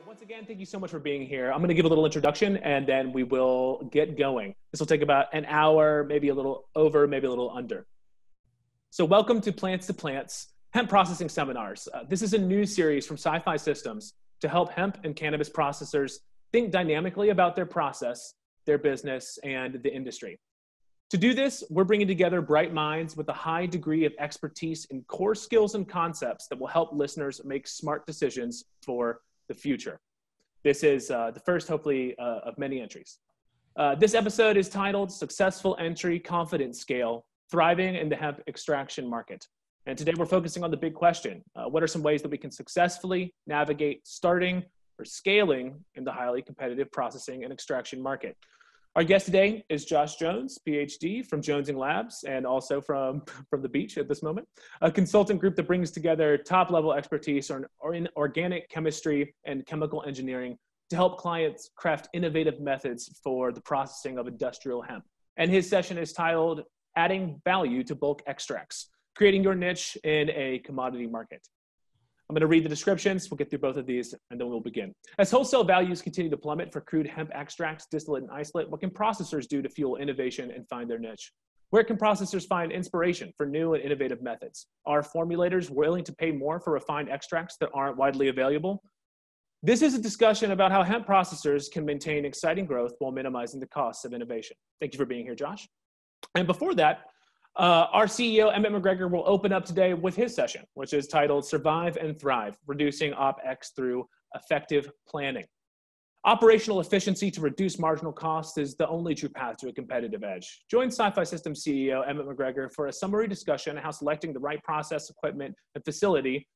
Once again, thank you so much for being here. I'm going to give a little introduction and then we will get going. This will take about an hour, maybe a little over, maybe a little under. So welcome to Plants, Hemp Processing Seminars. This is a new series from Sci-Fi Systems to help hemp and cannabis processors think dynamically about their process, their business, and the industry. To do this, we're bringing together bright minds with a high degree of expertise in core skills and concepts that will help listeners make smart decisions for the future. This is the first, hopefully, of many entries. This episode is titled Successful Entry Confidence Scale, Thriving in the Hemp Extraction Market. And today we're focusing on the big question. What are some ways that we can successfully navigate starting or scaling in the highly competitive processing and extraction market? Our guest today is Josh Jones, PhD from Jonesing Labs and also from the beach at this moment, a consultant group that brings together top-level expertise in organic chemistry and chemical engineering to help clients craft innovative methods for the processing of industrial hemp. And his session is titled Adding Value to Bulk Extracts, Creating Your Niche in a Commodity Market. I'm going to read the descriptions. We'll get through both of these, and then we'll begin. As wholesale values continue to plummet for crude hemp extracts, distillate, and isolate, what can processors do to fuel innovation and find their niche? Where can processors find inspiration for new and innovative methods? Are formulators willing to pay more for refined extracts that aren't widely available? This is a discussion about how hemp processors can maintain exciting growth while minimizing the costs of innovation. Thank you for being here, Josh. And before that, our CEO, Emmett McGregor, will open up today with his session, which is titled Survive and Thrive, Reducing OpEx Through Effective Planning. Operational efficiency to reduce marginal costs is the only true path to a competitive edge. Join Sci-Fi Systems CEO, Emmett McGregor, for a summary discussion on how selecting the right process, equipment, and facility,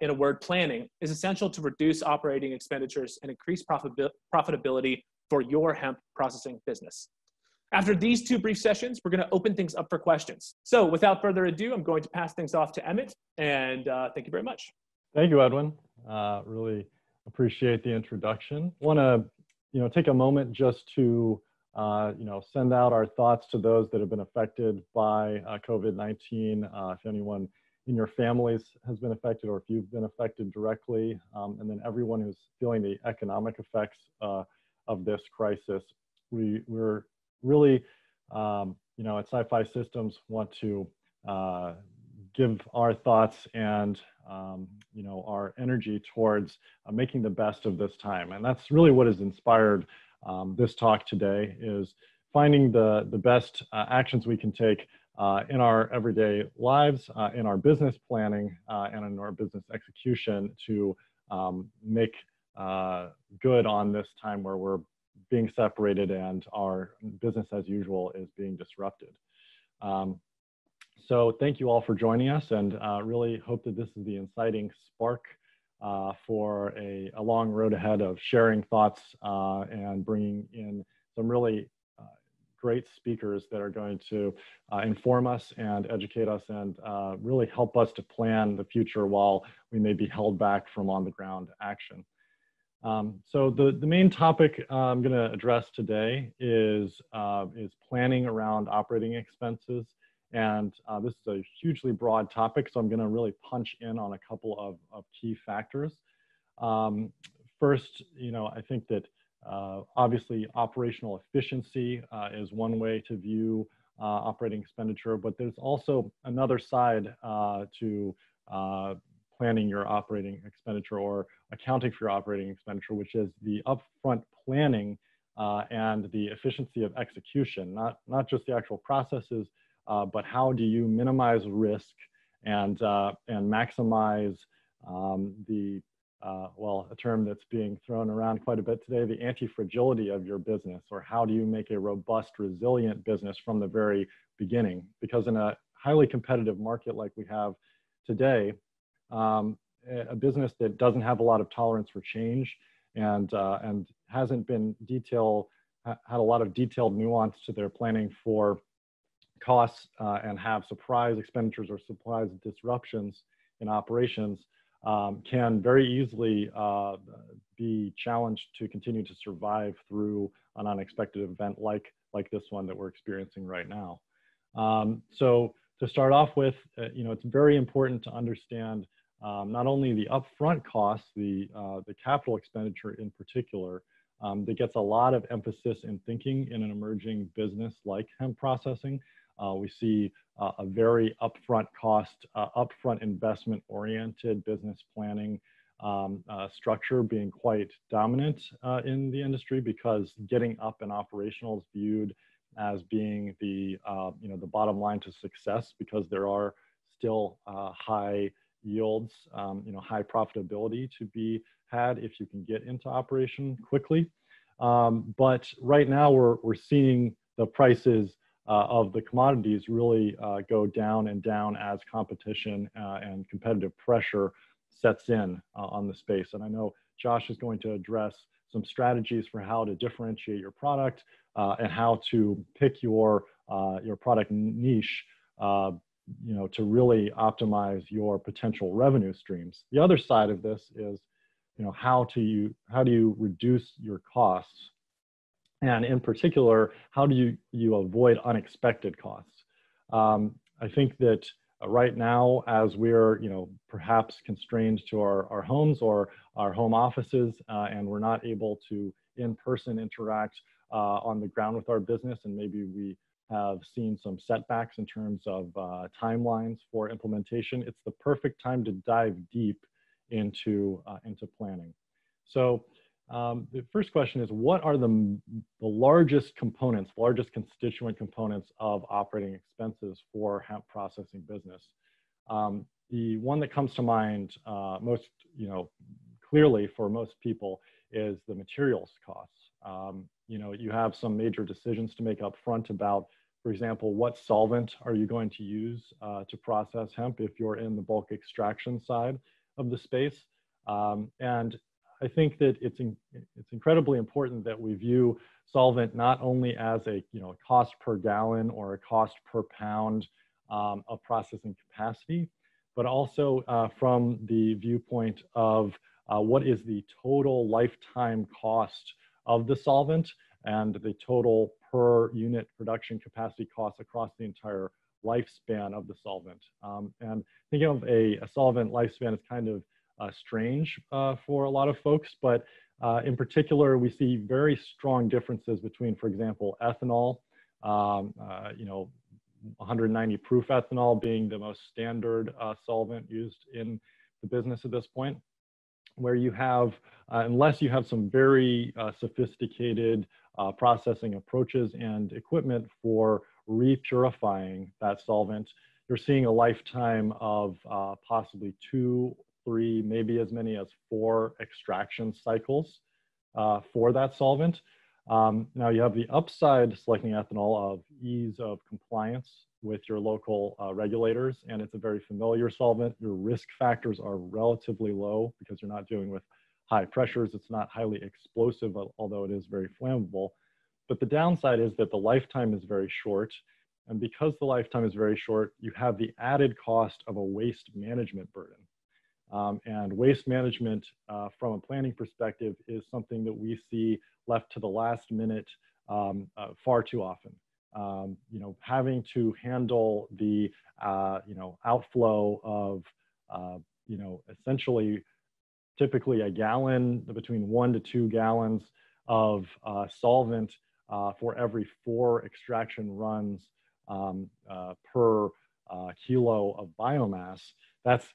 in a word, planning, is essential to reduce operating expenditures and increase profitability for your hemp processing business. After these two brief sessions, we're going to open things up for questions. So without further ado, I'm going to pass things off to Emmett, and thank you very much. Thank you, Edwin. Really appreciate the introduction. Want to, take a moment just to, send out our thoughts to those that have been affected by COVID-19. If anyone in your families has been affected, or if you've been affected directly, and then everyone who's feeling the economic effects of this crisis. We're really, at Sci-Fi Systems want to give our thoughts and, our energy towards making the best of this time. And that's really what has inspired this talk today, is finding the best actions we can take in our everyday lives, in our business planning, and in our business execution to make good on this time where we're being separated and our business as usual is being disrupted. So thank you all for joining us, and really hope that this is the inciting spark for a long road ahead of sharing thoughts and bringing in some really great speakers that are going to inform us and educate us and really help us to plan the future while we may be held back from on-the-ground action. So the main topic I'm going to address today is planning around operating expenses. And this is a hugely broad topic, so I'm going to really punch in on a couple of key factors. First, I think that obviously operational efficiency is one way to view operating expenditure, but there's also another side to planning your operating expenditure or accounting for your operating expenditure, which is the upfront planning and the efficiency of execution, not just the actual processes, but how do you minimize risk and maximize a term that's being thrown around quite a bit today, the anti-fragility of your business, or how do you make a robust, resilient business from the very beginning? Because in a highly competitive market like we have today, a business that doesn't have a lot of tolerance for change and hasn't been had a lot of detailed nuance to their planning for costs and have surprise expenditures or surprise disruptions in operations can very easily be challenged to continue to survive through an unexpected event like this one that we're experiencing right now. So to start off with, it's very important to understand not only the upfront costs, the capital expenditure in particular, that gets a lot of emphasis in thinking in an emerging business like hemp processing. We see a very upfront cost, upfront investment oriented business planning structure being quite dominant in the industry, because getting up and operational is viewed as being the the bottom line to success, because there are still high yields, high profitability to be had if you can get into operation quickly. But right now we're seeing the prices of the commodities really go down and down as competition and competitive pressure sets in on the space. And I know Josh is going to address some strategies for how to differentiate your product and how to pick your product niche, to really optimize your potential revenue streams. The other side of this is, how do you reduce your costs? And in particular, how do you avoid unexpected costs? I think that right now, as we're perhaps constrained to our homes or our home offices, and we're not able to in-person interact on the ground with our business, and maybe we have seen some setbacks in terms of timelines for implementation, it's the perfect time to dive deep into planning. So the first question is, what are the largest components, largest constituent components of operating expenses for hemp processing business? The one that comes to mind most clearly for most people is the materials costs. You have some major decisions to make up front about, for example, what solvent are you going to use to process hemp if you're in the bulk extraction side of the space. And I think that it's incredibly important that we view solvent not only as a cost per gallon or a cost per pound of processing capacity, but also from the viewpoint of what is the total lifetime cost of the solvent and the total per unit production capacity cost across the entire lifespan of the solvent. And thinking of a solvent lifespan is kind of strange for a lot of folks, but in particular, we see very strong differences between, for example, ethanol, 190 proof ethanol being the most standard solvent used in the business at this point, where you have, unless you have some very sophisticated processing approaches and equipment for repurifying that solvent, you're seeing a lifetime of possibly 2, 3, maybe as many as 4 extraction cycles for that solvent. Now you have the upside selecting ethanol of ease of compliance with your local regulators, and it's a very familiar solvent. Your risk factors are relatively low because you're not dealing with high pressures. It's not highly explosive, although it is very flammable. But the downside is that the lifetime is very short. And because the lifetime is very short, you have the added cost of a waste management burden. And waste management from a planning perspective is something that we see left to the last minute far too often. Having to handle the outflow of essentially typically a gallon, between 1 to 2 gallons of solvent for every 4 extraction runs per kilo of biomass. That's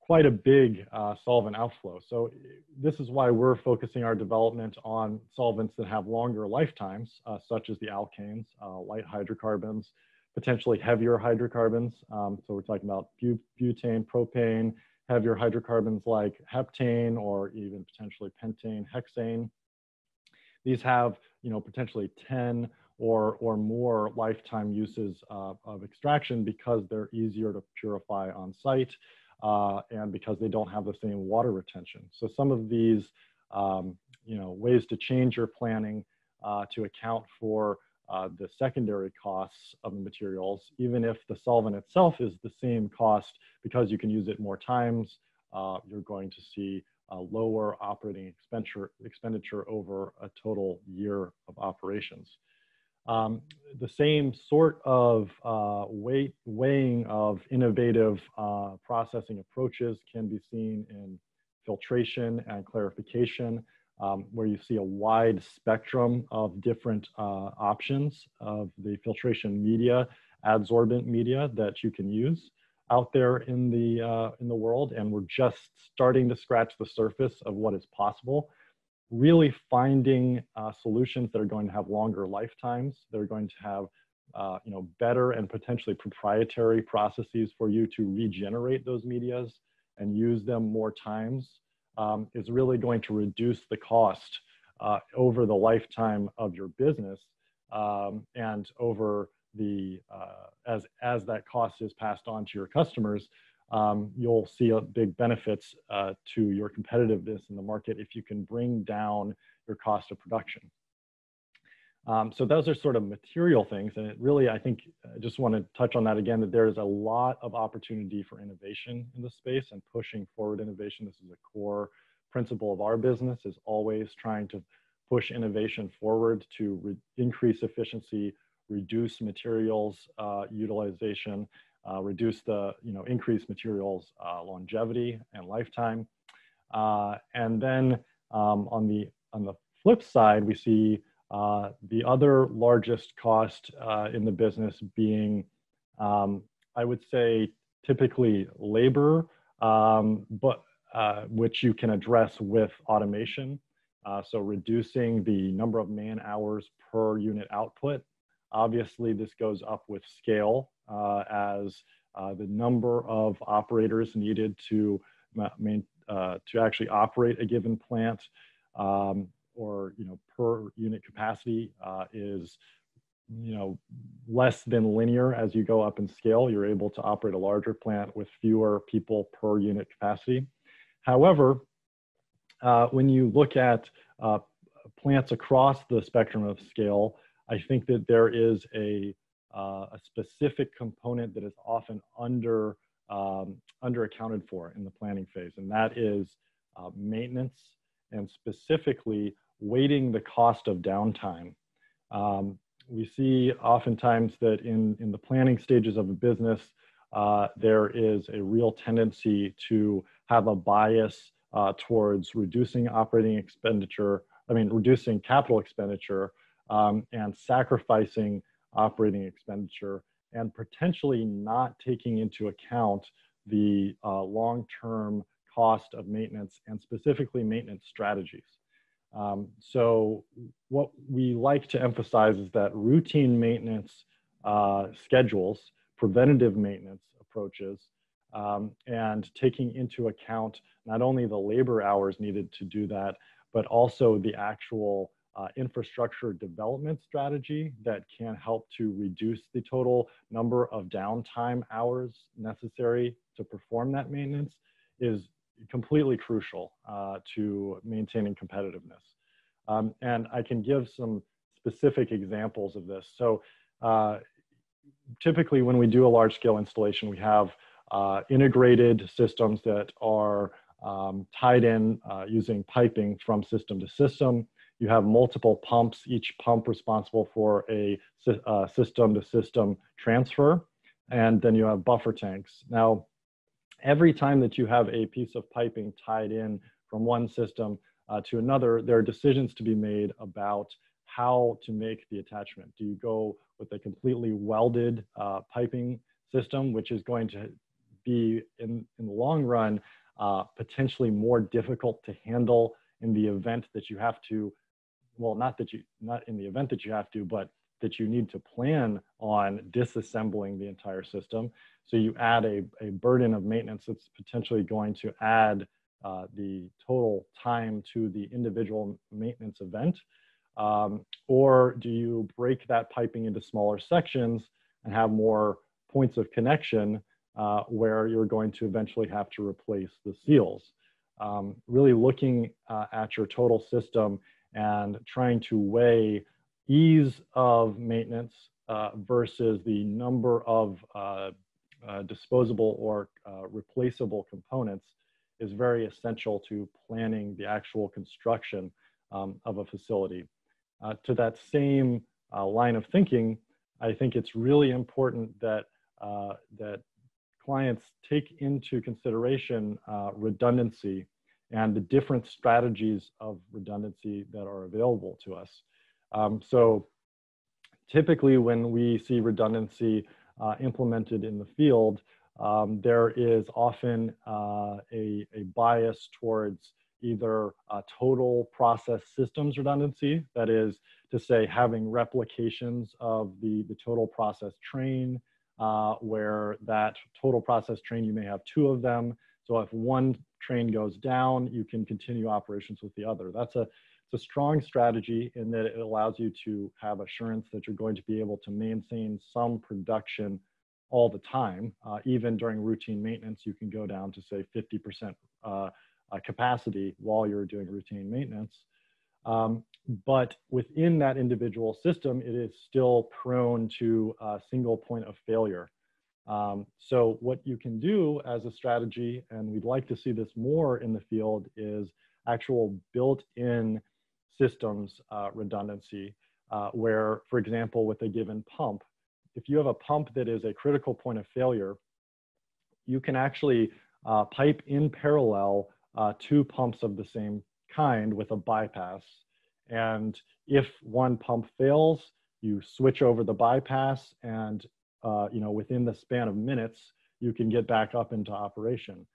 quite a big solvent outflow. So this is why we're focusing our development on solvents that have longer lifetimes, such as the alkanes, light hydrocarbons, potentially heavier hydrocarbons. So we're talking about butane, propane, heavier hydrocarbons like heptane, or even potentially pentane, hexane. These have, potentially 10 or more lifetime uses of extraction because they're easier to purify on site. And because they don't have the same water retention. So some of these, ways to change your planning to account for the secondary costs of the materials, even if the solvent itself is the same cost, because you can use it more times, you're going to see a lower operating expenditure over a total year of operations. The same sort of weighing of innovative processing approaches can be seen in filtration and clarification, where you see a wide spectrum of different options of the filtration media, adsorbent media that you can use out there in the world, and we're just starting to scratch the surface of what is possible. Really finding solutions that are going to have longer lifetimes, that are going to have better and potentially proprietary processes for you to regenerate those medias and use them more times, is really going to reduce the cost over the lifetime of your business, and over the as that cost is passed on to your customers. You'll see big benefits to your competitiveness in the market if you can bring down your cost of production. So those are sort of material things, and it really, I think, I just want to touch on that again, that there's a lot of opportunity for innovation in this space and pushing forward innovation. This is a core principle of our business, is always trying to push innovation forward to increase efficiency, reduce materials utilization, reduce the increase materials longevity and lifetime, and then on the flip side, we see the other largest cost in the business being, I would say, typically labor, but which you can address with automation. So reducing the number of man hours per unit output. Obviously, this goes up with scale as the number of operators needed to actually operate a given plant, or per unit capacity is less than linear. As you go up in scale, you're able to operate a larger plant with fewer people per unit capacity. However, when you look at plants across the spectrum of scale, I think that there is a specific component that is often under accounted for in the planning phase, and that is maintenance, and specifically weighting the cost of downtime. We see oftentimes that in the planning stages of a business, there is a real tendency to have a bias towards reducing reducing capital expenditure, and sacrificing operating expenditure, and potentially not taking into account the long-term cost of maintenance, and specifically maintenance strategies. So what we like to emphasize is that routine maintenance schedules, preventative maintenance approaches, and taking into account not only the labor hours needed to do that, but also the actual infrastructure development strategy that can help to reduce the total number of downtime hours necessary to perform that maintenance, is completely crucial to maintaining competitiveness. And I can give some specific examples of this. So typically when we do a large scale installation, we have integrated systems that are tied in using piping from system to system. You have multiple pumps, each pump responsible for a system to system transfer. And then you have buffer tanks. Now, every time that you have a piece of piping tied in from one system to another, there are decisions to be made about how to make the attachment. Do you go with a completely welded piping system, which is going to be, in the long run, potentially more difficult to handle in the event that you have to, well, not in the event that you have to, but that you need to plan on disassembling the entire system. So you add a burden of maintenance that's potentially going to add the total time to the individual maintenance event. Or do you break that piping into smaller sections and have more points of connection where you're going to eventually have to replace the seals? Really looking at your total system and trying to weigh ease of maintenance versus the number of disposable or replaceable components is very essential to planning the actual construction of a facility. To that same line of thinking, I think it's really important that that clients take into consideration redundancy and the different strategies of redundancy that are available to us. So typically when we see redundancy implemented in the field, there is often a bias towards either total process systems redundancy, that is to say having replications of the total process train, where that total process train, you may have two of them. So if one train goes down, you can continue operations with the other. It's a strong strategy in that it allows you to have assurance that you're going to be able to maintain some production all the time. Even during routine maintenance, you can go down to say 50% capacity while you're doing routine maintenance. But within that individual system, it is still prone to a single point of failure. So what you can do as a strategy, and we'd like to see this more in the field, is actual built-in systems redundancy, where, for example, with a given pump, if you have a pump that is a critical point of failure, you can actually pipe in parallel two pumps of the same kind with a bypass. And if one pump fails, you switch over the bypass, and within the span of minutes, you can get back up into operation.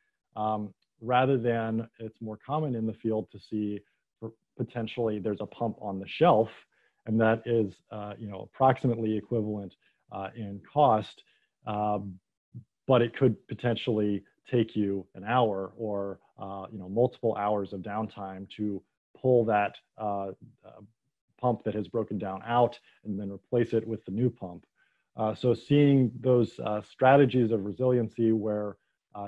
Rather than, it's more common in the field to see potentially there's a pump on the shelf, and that is approximately equivalent in cost, but it could potentially take you an hour or multiple hours of downtime to pull that pump that has broken down out and then replace it with the new pump. So seeing those strategies of resiliency where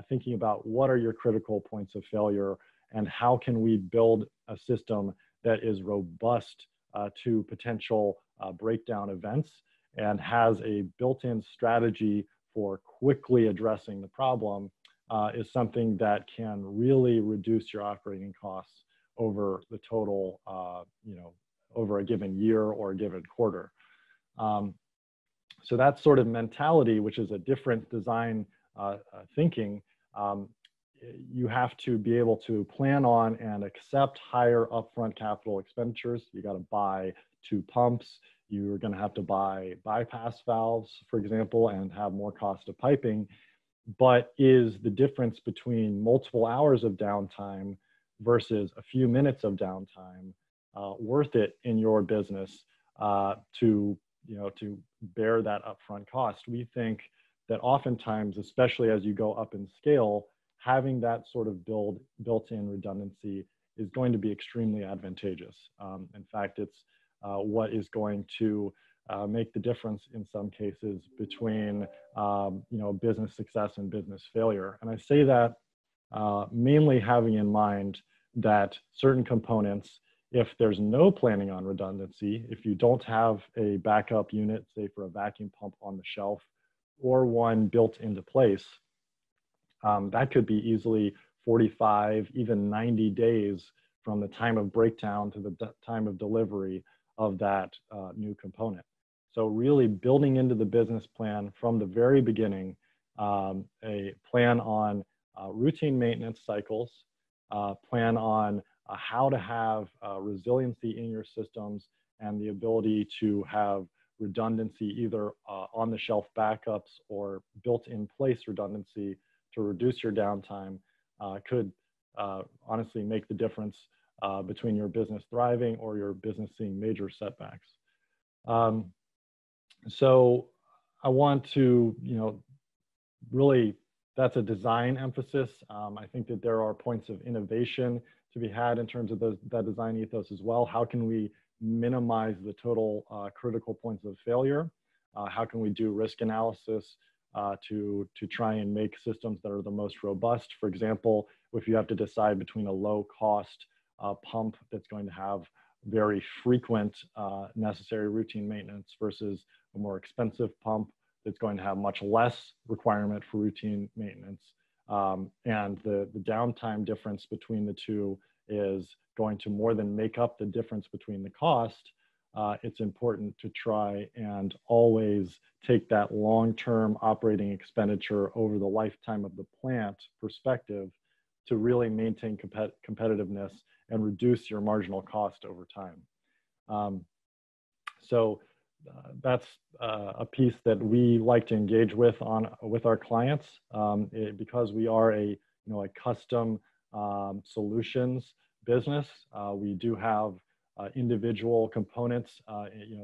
thinking about what are your critical points of failure and how can we build a system that is robust to potential breakdown events and has a built-in strategy for quickly addressing the problem is something that can really reduce your operating costs over the total, over a given year or a given quarter. So that sort of mentality, which is a different design thinking, you have to be able to plan on and accept higher upfront capital expenditures. You got to buy two pumps. You're going to have to buy bypass valves, for example, and have more cost of piping. But is the difference between multiple hours of downtime versus a few minutes of downtime worth it in your business to bear that upfront cost? We think that oftentimes, especially as you go up in scale, having that sort of built-in redundancy is going to be extremely advantageous. In fact, it's what is going to make the difference in some cases between business success and business failure. And I say that mainly having in mind that certain components, if there's no planning on redundancy, if you don't have a backup unit, say for a vacuum pump on the shelf, or one built into place, that could be easily 45, even 90 days from the time of breakdown to the time of delivery of that new component. So really building into the business plan from the very beginning, a plan on routine maintenance cycles, plan on how to have resiliency in your systems and the ability to have redundancy either on the shelf backups or built in place redundancy to reduce your downtime could honestly make the difference between your business thriving or your business seeing major setbacks. So I want to, really, that's a design emphasis. I think that there are points of innovation to be had in terms of that design ethos as well. How can we minimize the total critical points of failure? How can we do risk analysis to try and make systems that are the most robust? For example, if you have to decide between a low cost pump that's going to have very frequent necessary routine maintenance versus a more expensive pump that's going to have much less requirement for routine maintenance. And the downtime difference between the two is going to more than make up the difference between the cost. it's important to try and always take that long-term operating expenditure over the lifetime of the plant perspective to really maintain competitiveness and reduce your marginal cost over time. That's a piece that we like to engage with our clients because we are a custom solutions business. We do have individual components,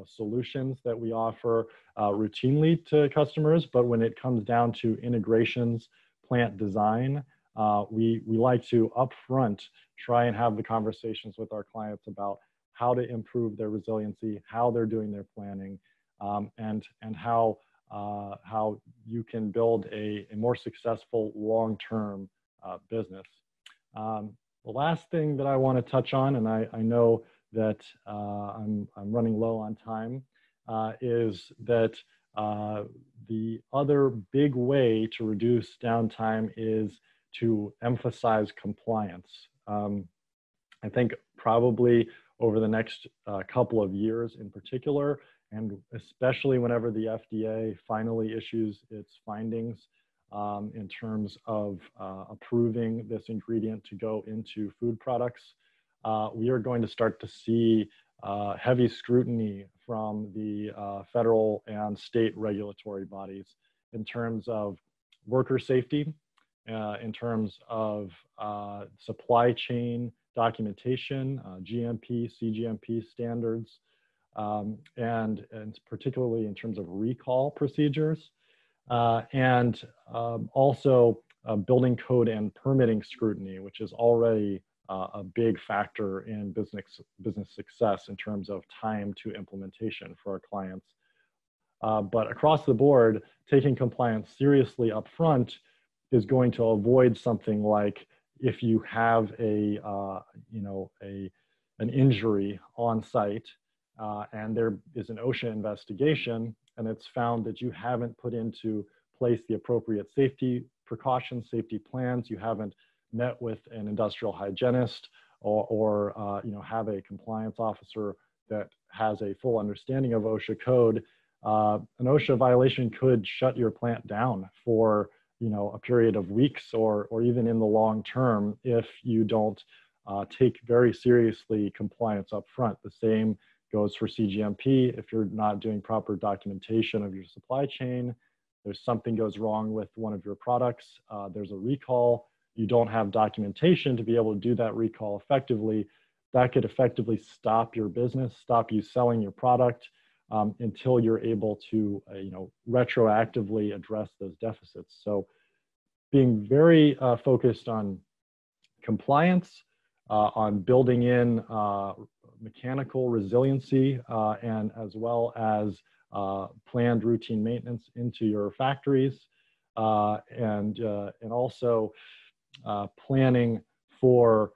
solutions that we offer routinely to customers, but when it comes down to integrations, plant design, we like to upfront try and have the conversations with our clients about how to improve their resiliency, how they're doing their planning, and how you can build a more successful long-term business. The last thing that I want to touch on, and I know that I'm running low on time, is that the other big way to reduce downtime is to emphasize compliance. I think probably over the next couple of years in particular, and especially whenever the FDA finally issues its findings in terms of approving this ingredient to go into food products, we are going to start to see heavy scrutiny from the federal and state regulatory bodies in terms of worker safety, in terms of supply chain documentation, GMP, CGMP standards, and particularly in terms of recall procedures, and also building code and permitting scrutiny, which is already a big factor in business success in terms of time to implementation for our clients. But across the board, taking compliance seriously up front is going to avoid something like if you have an injury on site and there is an OSHA investigation and it's found that you haven't put into place the appropriate safety precautions, safety plans, you haven't met with an industrial hygienist or have a compliance officer that has a full understanding of OSHA code, an OSHA violation could shut your plant down for a period of weeks or even in the long term if you don't take very seriously compliance up front. The same goes for CGMP. If you're not doing proper documentation of your supply chain, there's something goes wrong with one of your products, there's a recall, you don't have documentation to be able to do that recall effectively, that could effectively stop your business, stop you selling your product until you're able to retroactively address those deficits. So being very focused on compliance, on building in mechanical resiliency, and as well as planned routine maintenance into your factories, and also planning for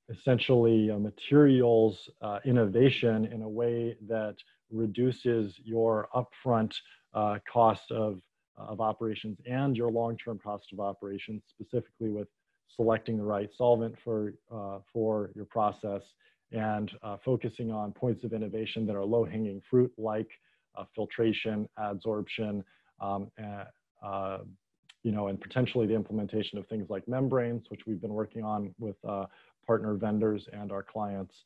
essentially materials innovation in a way that reduces your upfront cost of operations and your long-term cost of operations, specifically with selecting the right solvent for your process and focusing on points of innovation that are low-hanging fruit like filtration, adsorption, and potentially the implementation of things like membranes, which we've been working on with partner vendors and our clients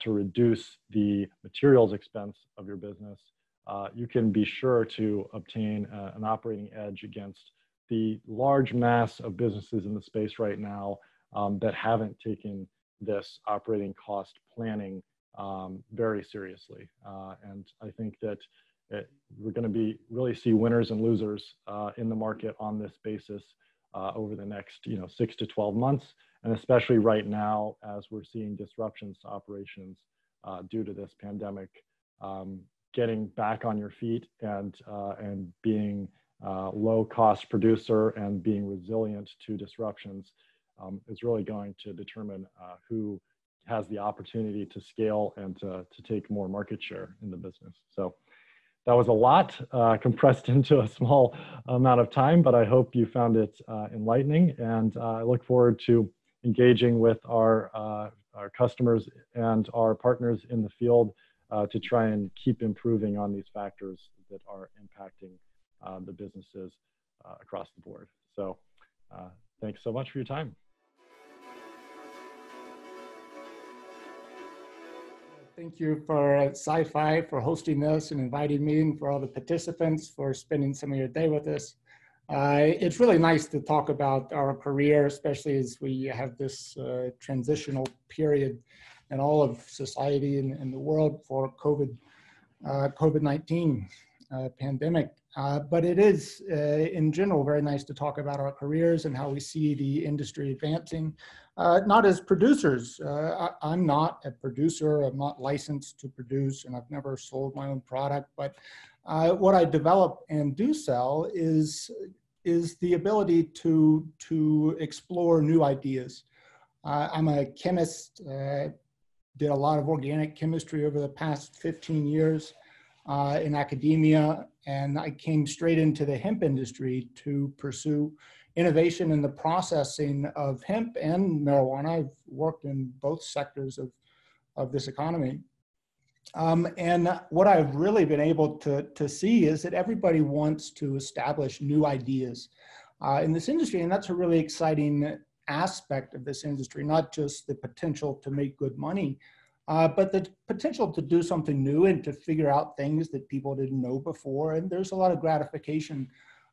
to reduce the materials expense of your business. You can be sure to obtain an operating edge against the large mass of businesses in the space right now that haven't taken this operating cost planning very seriously. And I think that we're going to really see winners and losers in the market on this basis over the next 6 to 12 months, and especially right now as we're seeing disruptions to operations due to this pandemic. Getting back on your feet and being low-cost producer and being resilient to disruptions is really going to determine who has the opportunity to scale and to take more market share in the business. So that was a lot compressed into a small amount of time, but I hope you found it enlightening, and I look forward to engaging with our customers and our partners in the field to try and keep improving on these factors that are impacting the businesses across the board. So thanks so much for your time. Thank you for Sci-Fi for hosting this and inviting me, and for all the participants for spending some of your day with us. It's really nice to talk about our career, especially as we have this transitional period in all of society and the world for COVID-19 pandemic. But it is, in general, very nice to talk about our careers and how we see the industry advancing. Not as producers. I'm not a producer. I'm not licensed to produce, and I've never sold my own product. But what I develop and do sell is the ability to explore new ideas. I'm a chemist. Did a lot of organic chemistry over the past 15 years in academia, and I came straight into the hemp industry to pursue innovation in the processing of hemp and marijuana. I've worked in both sectors of this economy. And what I've really been able to see is that everybody wants to establish new ideas in this industry, and that's a really exciting aspect of this industry, not just the potential to make good money, but the potential to do something new and to figure out things that people didn't know before. And there's a lot of gratification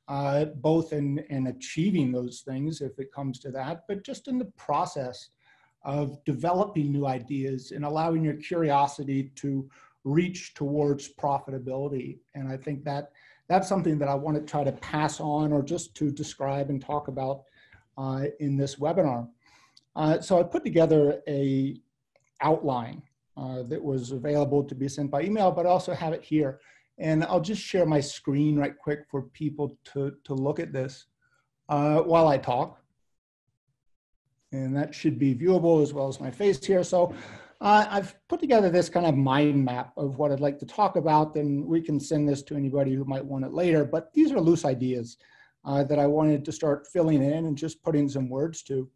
both in achieving those things, if it comes to that, but just in the process of developing new ideas and allowing your curiosity to reach towards profitability. And I think that's something that I want to try to pass on, or just to describe and talk about in this webinar. So I put together a outline that was available to be sent by email, but I also have it here. And I'll just share my screen right quick for people to look at this while I talk. And that should be viewable as well as my face here. So I've put together this kind of mind map of what I'd like to talk about, and we can send this to anybody who might want it later. But these are loose ideas that I wanted to start filling in and just putting some words to.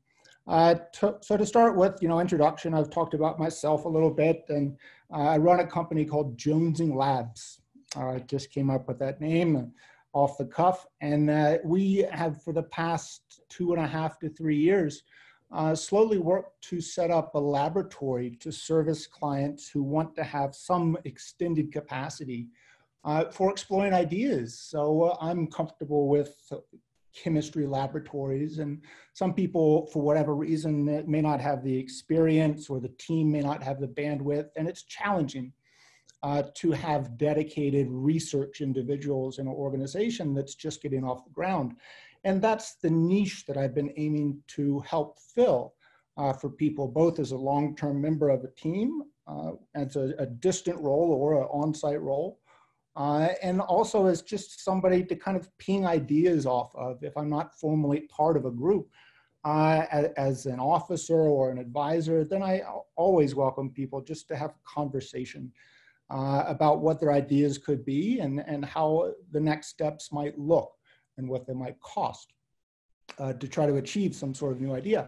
So to start with, introduction, I've talked about myself a little bit, and I run a company called Jonesing Labs. I just came up with that name off the cuff, and we have, for the past 2.5 to 3 years, slowly worked to set up a laboratory to service clients who want to have some extended capacity for exploring ideas. So I'm comfortable with chemistry laboratories, and some people, for whatever reason, may not have the experience, or the team may not have the bandwidth, and it's challenging to have dedicated research individuals in an organization that's just getting off the ground. And that's the niche that I've been aiming to help fill for people, both as a long-term member of a team, as a distant role or an on-site role, and also as just somebody to kind of ping ideas off of if I'm not formally part of a group. As an officer or an advisor, then I always welcome people just to have a conversation about what their ideas could be, and how the next steps might look, and what they might cost to try to achieve some sort of new idea.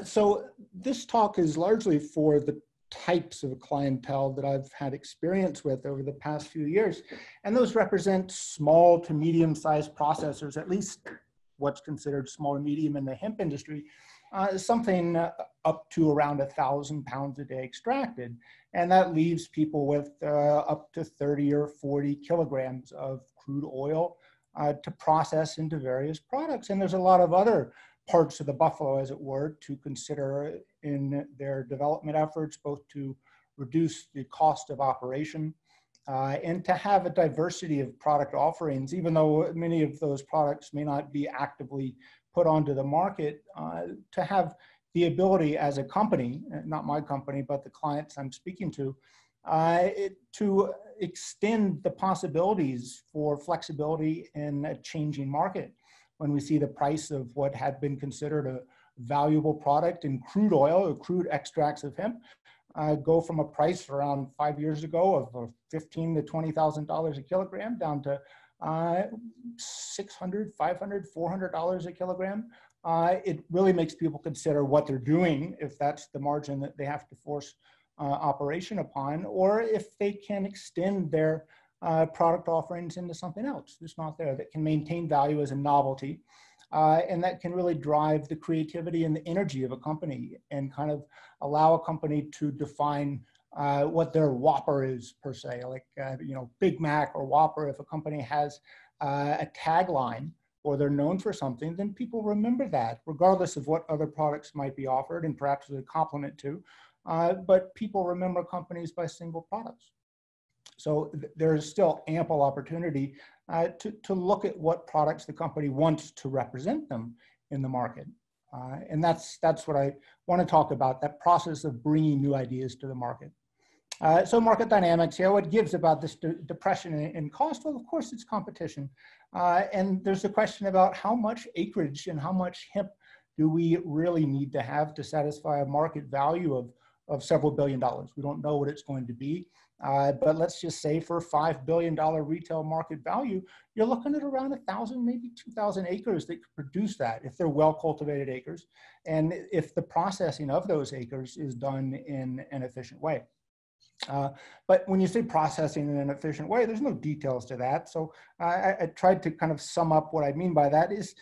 So this talk is largely for the types of clientele that I've had experience with over the past few years. And those represent small to medium-sized processors, at least what's considered small to medium in the hemp industry, something up to around 1,000 pounds a day extracted. And that leaves people with up to 30 or 40 kilograms of crude oil to process into various products. And there's a lot of other parts of the buffalo, as it were, to consider in their development efforts, both to reduce the cost of operation and to have a diversity of product offerings, even though many of those products may not be actively put onto the market, to have the ability as a company, not my company, but the clients I'm speaking to extend the possibilities for flexibility in a changing market. When we see the price of what had been considered a valuable product in crude oil or crude extracts of hemp go from a price around 5 years ago of $15,000 to $20,000 a kilogram down to $600, $500, $400 a kilogram. It really makes people consider what they're doing, if that's the margin that they have to force operation upon, or if they can extend their product offerings into something else that's not there, that can maintain value as a novelty, and that can really drive the creativity and the energy of a company and kind of allow a company to define what their Whopper is per se, like, you know, Big Mac or Whopper. If a company has a tagline or they're known for something, then people remember that regardless of what other products might be offered and perhaps as a complement to, but people remember companies by single products. So there's still ample opportunity to look at what products the company wants to represent them in the market. And that's what I want to talk about, that process of bringing new ideas to the market. So market dynamics, yeah, what gives about this depression in cost? Well, of course, it's competition. And there's a question about how much acreage and how much hemp do we really need to have to satisfy a market value of several $1 billion. We don't know what it's going to be. But let's just say for $5 billion retail market value, you're looking at around 1,000, maybe 2,000 acres that could produce that if they're well-cultivated acres, and if the processing of those acres is done in an efficient way. But when you say processing in an efficient way, there's no details to that. So I tried to kind of sum up what I mean by that is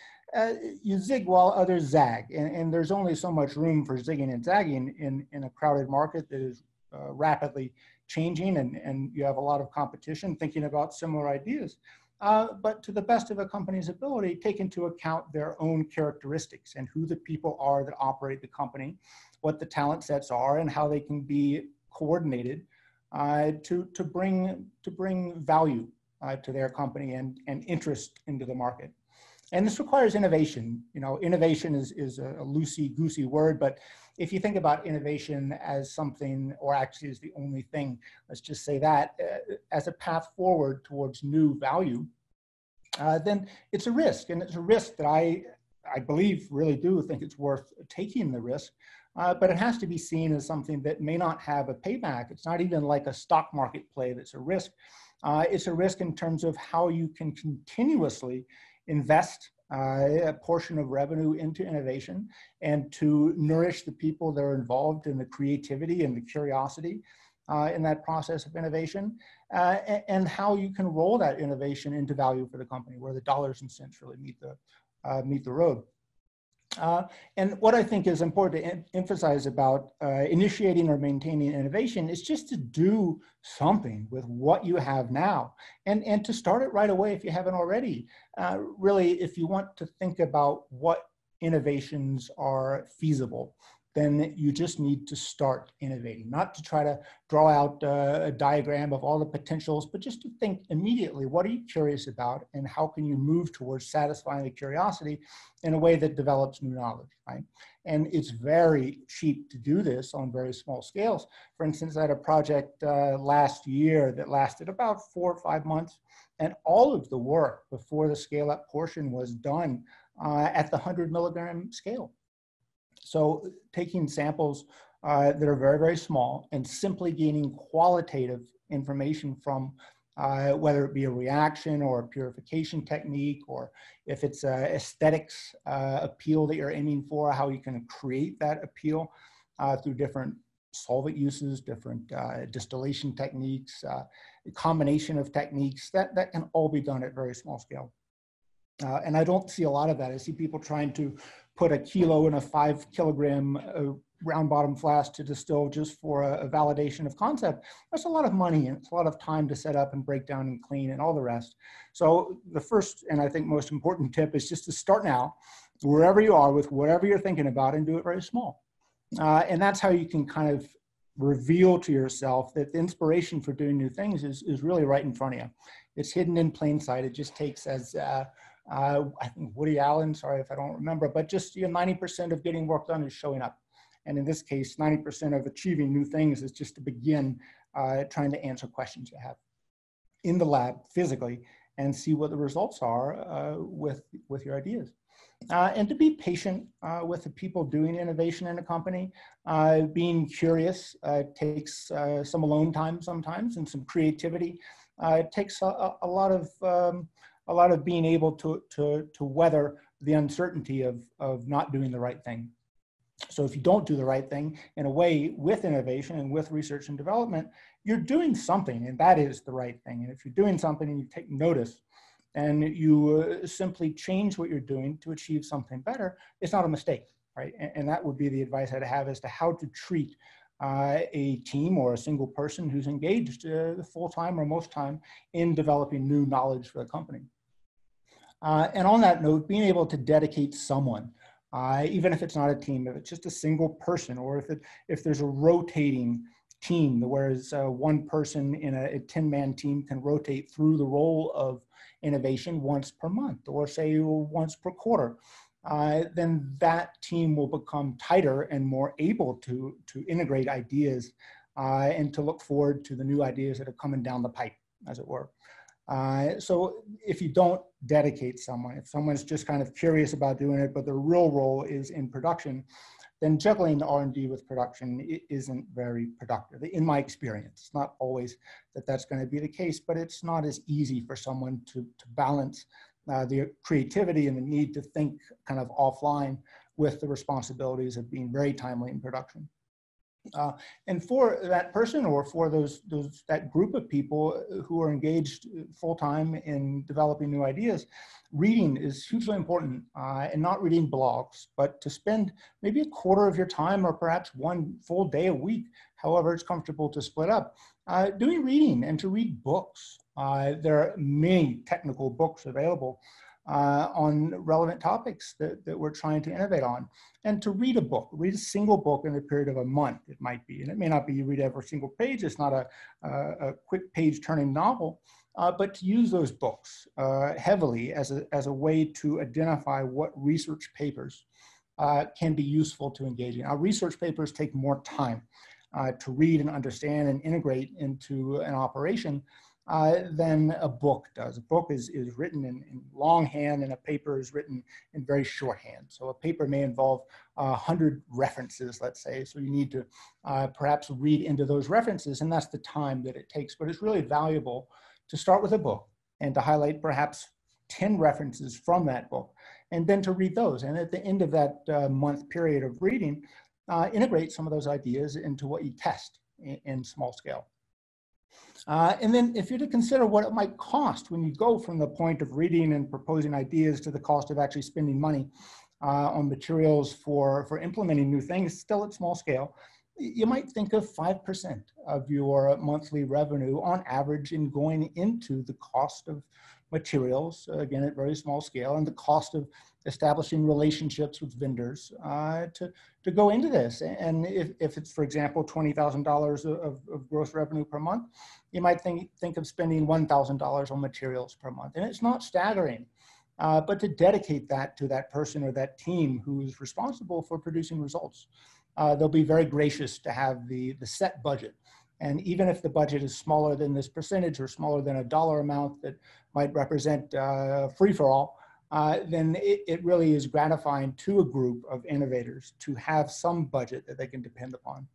you zig while others zag, and there's only so much room for zigging and zagging in a crowded market that is rapidly changing, and you have a lot of competition thinking about similar ideas. But to the best of a company's ability, take into account their own characteristics and who the people are that operate the company, what the talent sets are, and how they can be coordinated to bring value to their company and interest into the market. And this requires innovation. You know, innovation is a loosey-goosey word, but if you think about innovation as something, or actually as the only thing, let's just say that, as a path forward towards new value, then it's a risk. And it's a risk that I believe, really do think it's worth taking the risk, but it has to be seen as something that may not have a payback. It's not even like a stock market play that's a risk. It's a risk in terms of how you can continuously invest a portion of revenue into innovation and to nourish the people that are involved in the creativity and the curiosity in that process of innovation, and how you can roll that innovation into value for the company, where the dollars and cents really meet the road. And what I think is important to emphasize about initiating or maintaining innovation is just to do something with what you have now, and to start it right away if you haven't already. Really, if you want to think about what innovations are feasible, then you just need to start innovating, not to try to draw out a diagram of all the potentials, but just to think immediately, what are you curious about, and how can you move towards satisfying the curiosity in a way that develops new knowledge, right? And it's very cheap to do this on very small scales. For instance, I had a project last year that lasted about 4 or 5 months, and all of the work before the scale-up portion was done at the 100 milligram scale. So taking samples that are very, very small and simply gaining qualitative information from whether it be a reaction or a purification technique, or if it's a aesthetics appeal that you're aiming for, how you can create that appeal through different solvent uses, different distillation techniques, a combination of techniques, that can all be done at very small scale. And I don't see a lot of that. I see people trying to put a kilo in a 5 kilogram round bottom flask to distill just for a validation of concept. That's a lot of money, and it's a lot of time to set up and break down and clean and all the rest. So the first, and I think most important tip, is just to start now, wherever you are with whatever you're thinking about, and do it very small. And that's how you can kind of reveal to yourself that the inspiration for doing new things is really right in front of you. It's hidden in plain sight. It just takes, as I think Woody Allen, sorry if I don't remember, but just 90% of getting work done is showing up. And in this case, 90% of achieving new things is just to begin trying to answer questions you have in the lab physically and see what the results are with your ideas. And to be patient with the people doing innovation in a company. Being curious takes some alone time sometimes, and some creativity. It takes a lot of being able to weather the uncertainty of not doing the right thing. So if you don't do the right thing in a way with innovation and with research and development, you're doing something, and that is the right thing. And if you're doing something and you take notice and you simply change what you're doing to achieve something better, it's not a mistake, right? And that would be the advice I'd have as to how to treat a team or a single person who's engaged full-time or most time in developing new knowledge for the company. And on that note, being able to dedicate someone, even if it's not a team, if it's just a single person, or if there's a rotating team, whereas one person in a 10-man team can rotate through the role of innovation once per month, or say once per quarter, then that team will become tighter and more able to integrate ideas and to look forward to the new ideas that are coming down the pipe, as it were. So if you don't dedicate someone, if someone's just kind of curious about doing it, but their real role is in production, then juggling R&D with production isn't very productive, in my experience. It's not always that that's going to be the case, but it's not as easy for someone to balance the creativity and the need to think kind of offline with the responsibilities of being very timely in production. And for that person, or for that group of people who are engaged full-time in developing new ideas, reading is hugely important, and not reading blogs, but to spend maybe a quarter of your time, or perhaps one full day a week, however it's comfortable to split up, doing reading, and to read books. There are many technical books available on relevant topics that we're trying to innovate on. And to read a book, read a single book in a period of a month, it might be. And it may not be you read every single page, it's not a quick page turning novel, but to use those books heavily as a way to identify what research papers can be useful to engage in. Our research papers take more time to read and understand and integrate into an operation than a book does. A book is written in longhand, and a paper is written in very shorthand. So a paper may involve 100 references, let's say. So you need to perhaps read into those references, and that's the time that it takes. But it's really valuable to start with a book and to highlight perhaps 10 references from that book, and then to read those. And at the end of that month period of reading, integrate some of those ideas into what you test in small scale. And then if you're to consider what it might cost when you go from the point of reading and proposing ideas to the cost of actually spending money on materials for implementing new things, still at small scale, you might think of 5% of your monthly revenue on average in going into the cost of materials, again, at very small scale, and the cost of establishing relationships with vendors to go into this. And if it's, for example, $20,000 of gross revenue per month, you might think of spending $1,000 on materials per month. And it's not staggering, but to dedicate that to that person or that team who's responsible for producing results. They'll be very gracious to have the set budget. And even if the budget is smaller than this percentage, or smaller than a dollar amount that might represent free-for-all, then it really is gratifying to a group of innovators to have some budget that they can depend upon.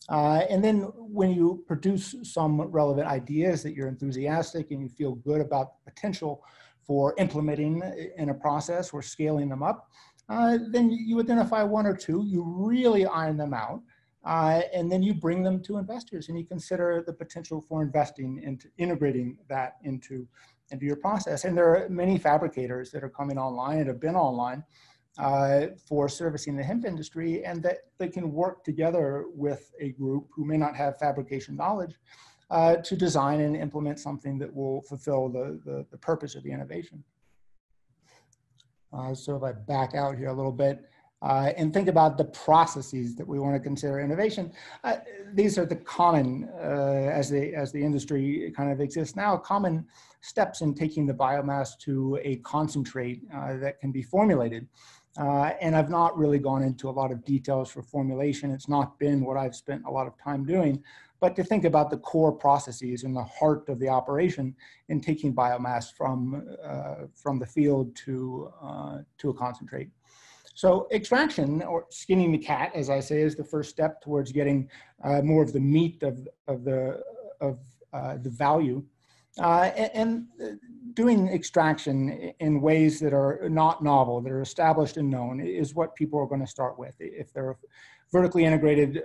And then when you produce some relevant ideas that you're enthusiastic and you feel good about the potential for implementing in a process or scaling them up, then you identify one or two, you really iron them out, and then you bring them to investors and you consider the potential for investing into integrating that into your process. And there are many fabricators that are coming online and have been online for servicing the hemp industry, and that they can work together with a group who may not have fabrication knowledge to design and implement something that will fulfill the purpose of the innovation. So if I back out here a little bit and think about the processes that we want to consider innovation, these are the common, as the industry kind of exists now, common steps in taking the biomass to a concentrate that can be formulated. And I've not really gone into a lot of details for formulation. It's not been what I've spent a lot of time doing, but to think about the core processes in the heart of the operation in taking biomass from the field to a concentrate. So extraction, or skinning the cat, as I say, is the first step towards getting more of the meat of the value And doing extraction in ways that are not novel, that are established and known, is what people are going to start with. If they're a vertically integrated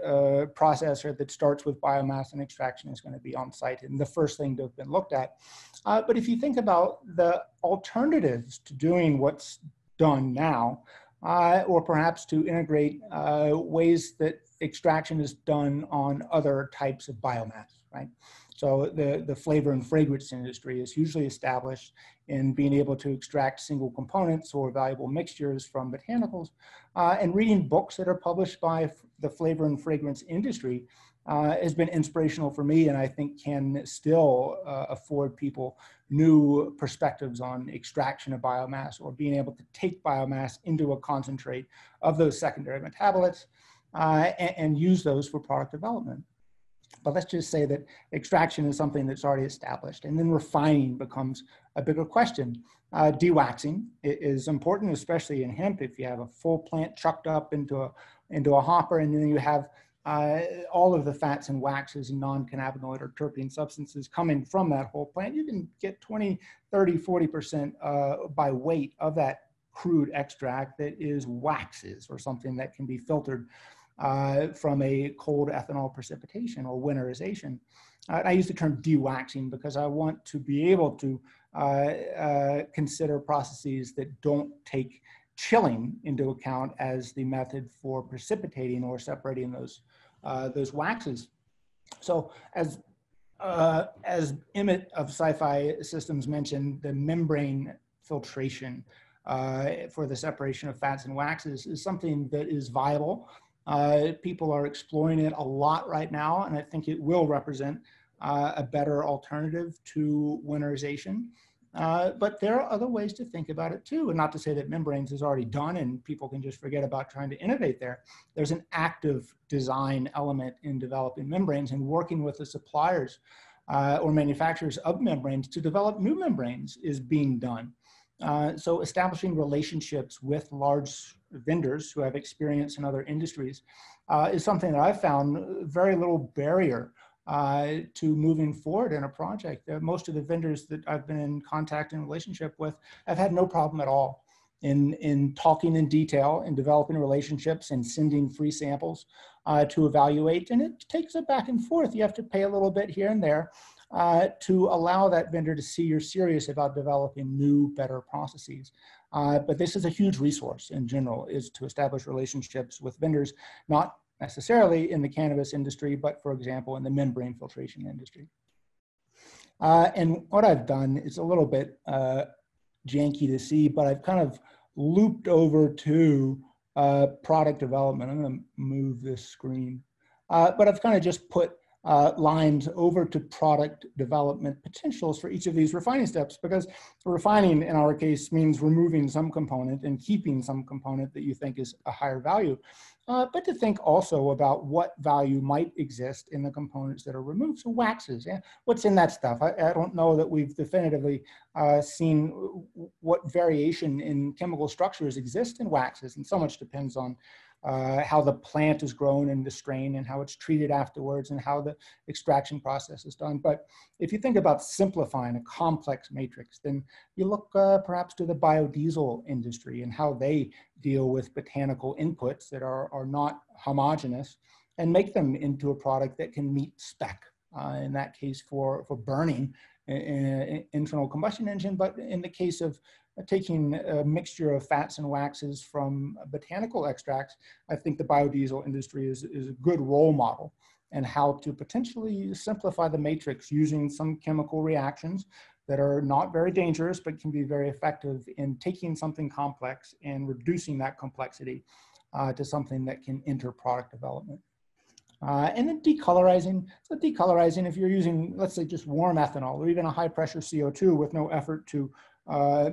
processor that starts with biomass, and extraction is going to be on site and the first thing to have been looked at. But if you think about the alternatives to doing what's done now, or perhaps to integrate ways that extraction is done on other types of biomass, right? So the flavor and fragrance industry is hugely established in being able to extract single components or valuable mixtures from botanicals. And reading books that are published by the flavor and fragrance industry has been inspirational for me, and I think can still afford people new perspectives on extraction of biomass, or being able to take biomass into a concentrate of those secondary metabolites and use those for product development. But let's just say that extraction is something that's already established, and then refining becomes a bigger question. Dewaxing is important, especially in hemp. If you have a full plant chucked up into a hopper, and then you have all of the fats and waxes and non-cannabinoid or terpene substances coming from that whole plant, you can get 20, 30, 40% by weight of that crude extract that is waxes, or something that can be filtered from a cold ethanol precipitation or winterization. I use the term dewaxing because I want to be able to consider processes that don't take chilling into account as the method for precipitating or separating those waxes. So as Emmett of Sci-Fi Systems mentioned, the membrane filtration for the separation of fats and waxes is something that is viable. People are exploring it a lot right now, and I think it will represent a better alternative to winterization. But there are other ways to think about it too, and not to say that membranes is already done and people can just forget about trying to innovate there. There's an active design element in developing membranes and working with the suppliers or manufacturers of membranes to develop new membranes is being done. So establishing relationships with large vendors who have experience in other industries is something that I've found very little barrier to moving forward in a project. Most of the vendors that I've been in contact and relationship with have had no problem at all in talking in detail and developing relationships and sending free samples to evaluate. And it takes a back and forth. You have to pay a little bit here and there to allow that vendor to see you're serious about developing new, better processes. But this is a huge resource in general, is to establish relationships with vendors, not necessarily in the cannabis industry, but for example, in the membrane filtration industry. And what I've done is a little bit janky to see, but I've kind of looped over to product development. I'm gonna move this screen. But I've kind of just put lines over to product development potentials for each of these refining steps, because refining in our case means removing some component and keeping some component that you think is a higher value, but to think also about what value might exist in the components that are removed. So waxes, yeah, what's in that stuff? I don't know that we've definitively seen what variation in chemical structures exist in waxes, and so much depends on how the plant is grown and the strain and how it's treated afterwards and how the extraction process is done. But if you think about simplifying a complex matrix, then you look perhaps to the biodiesel industry and how they deal with botanical inputs that are not homogeneous and make them into a product that can meet spec. In that case for burning in an internal combustion engine, but in the case of taking a mixture of fats and waxes from botanical extracts, I think the biodiesel industry is a good role model, and how to potentially simplify the matrix using some chemical reactions that are not very dangerous, but can be very effective in taking something complex and reducing that complexity to something that can enter product development. And then decolorizing. So decolorizing, if you're using, let's say, just warm ethanol or even a high pressure CO2 with no effort to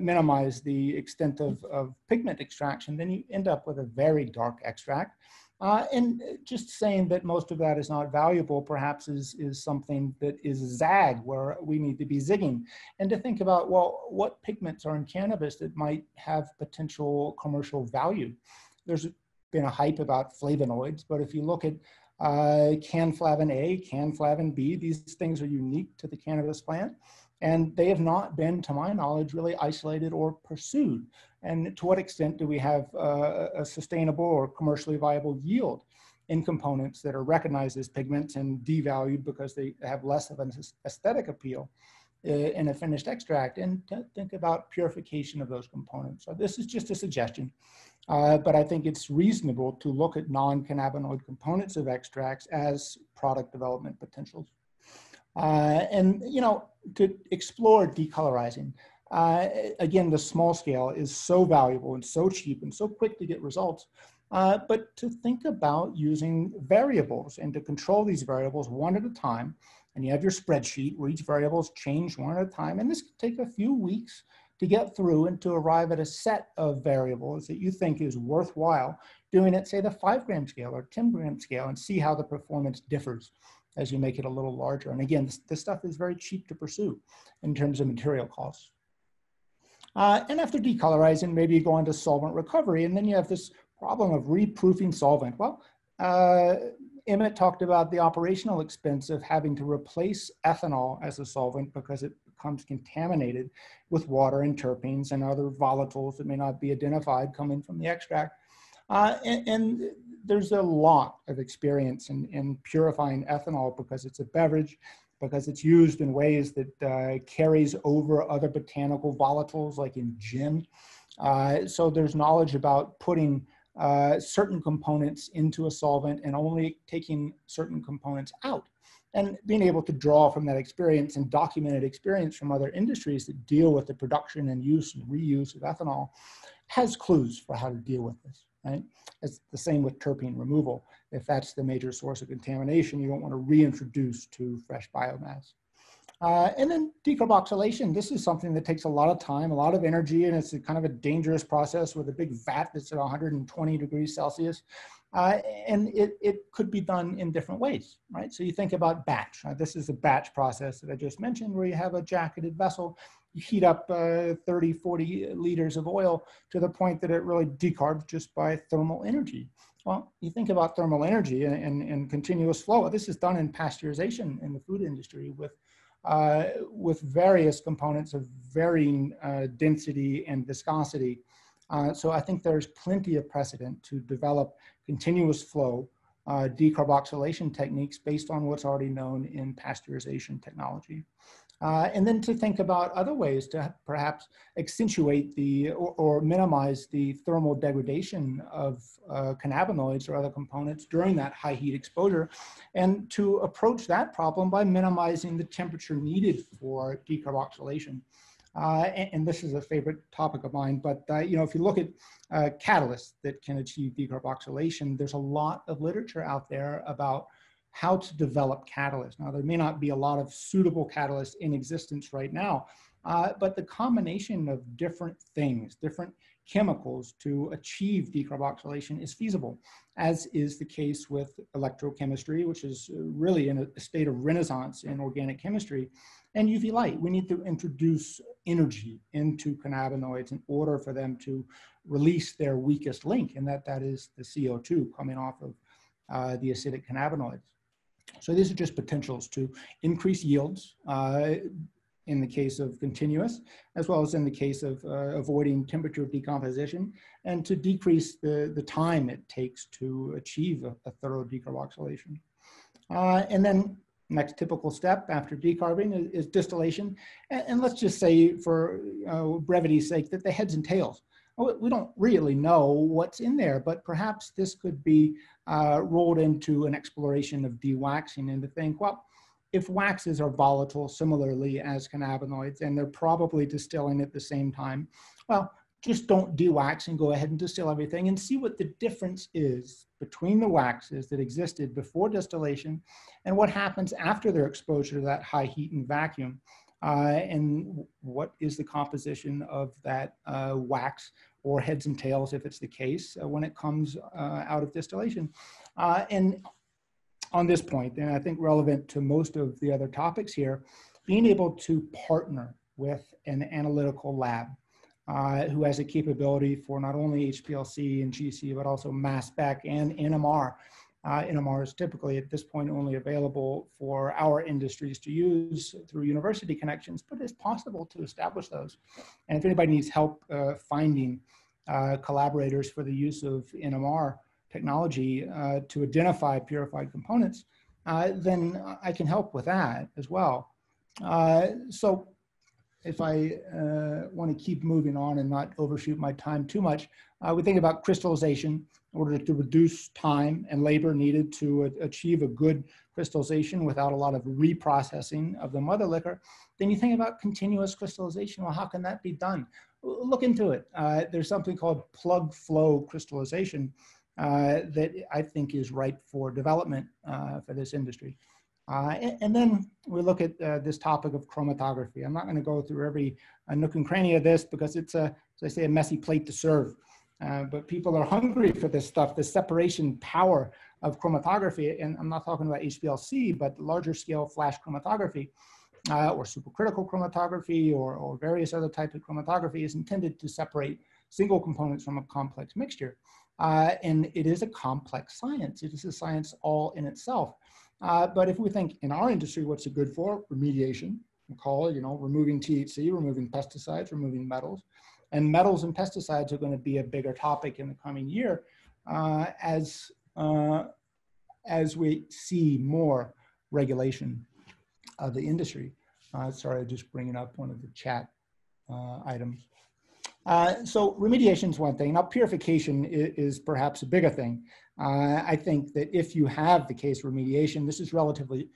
minimize the extent of pigment extraction, then you end up with a very dark extract. And just saying that most of that is not valuable perhaps is something that is zag, where we need to be zigging. And to think about, well, what pigments are in cannabis that might have potential commercial value? There's been a hype about flavonoids, but if you look at canflavin A, canflavin B, these things are unique to the cannabis plant. And they have not been, to my knowledge, really isolated or pursued. And to what extent do we have a sustainable or commercially viable yield in components that are recognized as pigments and devalued because they have less of an aesthetic appeal in a finished extract? And think about purification of those components. So this is just a suggestion, but I think it's reasonable to look at non-cannabinoid components of extracts as product development potentials. And, you know, to explore decolorizing. Again, the small scale is so valuable and so cheap and so quick to get results, but to think about using variables and to control these variables one at a time. And you have your spreadsheet where each variable is changed one at a time. And this can take a few weeks to get through and to arrive at a set of variables that you think is worthwhile doing at, say, the 5-gram scale or 10-gram scale, and see how the performance differs as you make it a little larger. And again, this stuff is very cheap to pursue in terms of material costs. And after decolorizing, maybe you go on to solvent recovery, and then you have this problem of reproofing solvent. Well, Emmett talked about the operational expense of having to replace ethanol as a solvent because it becomes contaminated with water and terpenes and other volatiles that may not be identified coming from the extract. And there's a lot of experience in purifying ethanol because it's a beverage, because it's used in ways that carries over other botanical volatiles like in gin. So there's knowledge about putting certain components into a solvent and only taking certain components out. And being able to draw from that experience and documented experience from other industries that deal with the production and use and reuse of ethanol has clues for how to deal with this, right? It's the same with terpene removal. If that's the major source of contamination, you don't want to reintroduce to fresh biomass. And then decarboxylation. This is something that takes a lot of time, a lot of energy, and it's a kind of a dangerous process with a big vat that's at 120 degrees Celsius. And it could be done in different ways, right? So you think about batch. This is a batch process that I just mentioned, where you have a jacketed vessel, you heat up 30, 40 liters of oil to the point that it really decarbs just by thermal energy. Well, you think about thermal energy and continuous flow. This is done in pasteurization in the food industry with various components of varying density and viscosity. So I think there's plenty of precedent to develop continuous flow decarboxylation techniques based on what's already known in pasteurization technology. And then to think about other ways to perhaps accentuate or minimize the thermal degradation of cannabinoids or other components during that high heat exposure, and to approach that problem by minimizing the temperature needed for decarboxylation. And this is a favorite topic of mine, but you know, if you look at catalysts that can achieve decarboxylation, there's a lot of literature out there about how to develop catalysts. Now, there may not be a lot of suitable catalysts in existence right now, but the combination of different things, different chemicals to achieve decarboxylation is feasible, as is the case with electrochemistry, which is really in a state of renaissance in organic chemistry, and UV light. We need to introduce energy into cannabinoids in order for them to release their weakest link, and that is the CO2 coming off of the acidic cannabinoids. So these are just potentials to increase yields in the case of continuous, as well as in the case of avoiding temperature decomposition, and to decrease the time it takes to achieve a thorough decarboxylation. And then next typical step after decarbing is distillation. And let's just say, for brevity's sake, that the heads and tails. We don't really know what's in there, but perhaps this could be rolled into an exploration of dewaxing, and to think, well, if waxes are volatile similarly as cannabinoids, and they're probably distilling at the same time, well, just don't dewax and go ahead and distill everything and see what the difference is between the waxes that existed before distillation and what happens after their exposure to that high heat and vacuum. And what is the composition of that wax, or heads and tails if it's the case, when it comes out of distillation. And on this point, and I think relevant to most of the other topics here, being able to partner with an analytical lab who has a capability for not only HPLC and GC, but also mass spec and NMR NMR is typically at this point only available for our industries to use through university connections, but it's possible to establish those. And if anybody needs help finding collaborators for the use of NMR technology to identify purified components, then I can help with that as well. So if I want to keep moving on and not overshoot my time too much, we think about crystallization in order to reduce time and labor needed to achieve a good crystallization without a lot of reprocessing of the mother liquor. Then you think about continuous crystallization. Well, how can that be done? Look into it. There's something called plug flow crystallization that I think is ripe for development for this industry. And then we look at this topic of chromatography. I'm not going to go through every nook and cranny of this because it's, as I say, a messy plate to serve. But people are hungry for this stuff, the separation power of chromatography. And I'm not talking about HPLC, but larger scale flash chromatography or supercritical chromatography or various other types of chromatography is intended to separate single components from a complex mixture. And it is a complex science. It is a science all in itself. But if we think in our industry, what's it good for? Remediation, we call it, removing THC, removing pesticides, removing metals. And metals and pesticides are going to be a bigger topic in the coming year as we see more regulation of the industry. Sorry, I'm just bringing up one of the chat items. So remediation is one thing. Now, purification is perhaps a bigger thing. I think that if you have the case remediation, this is relatively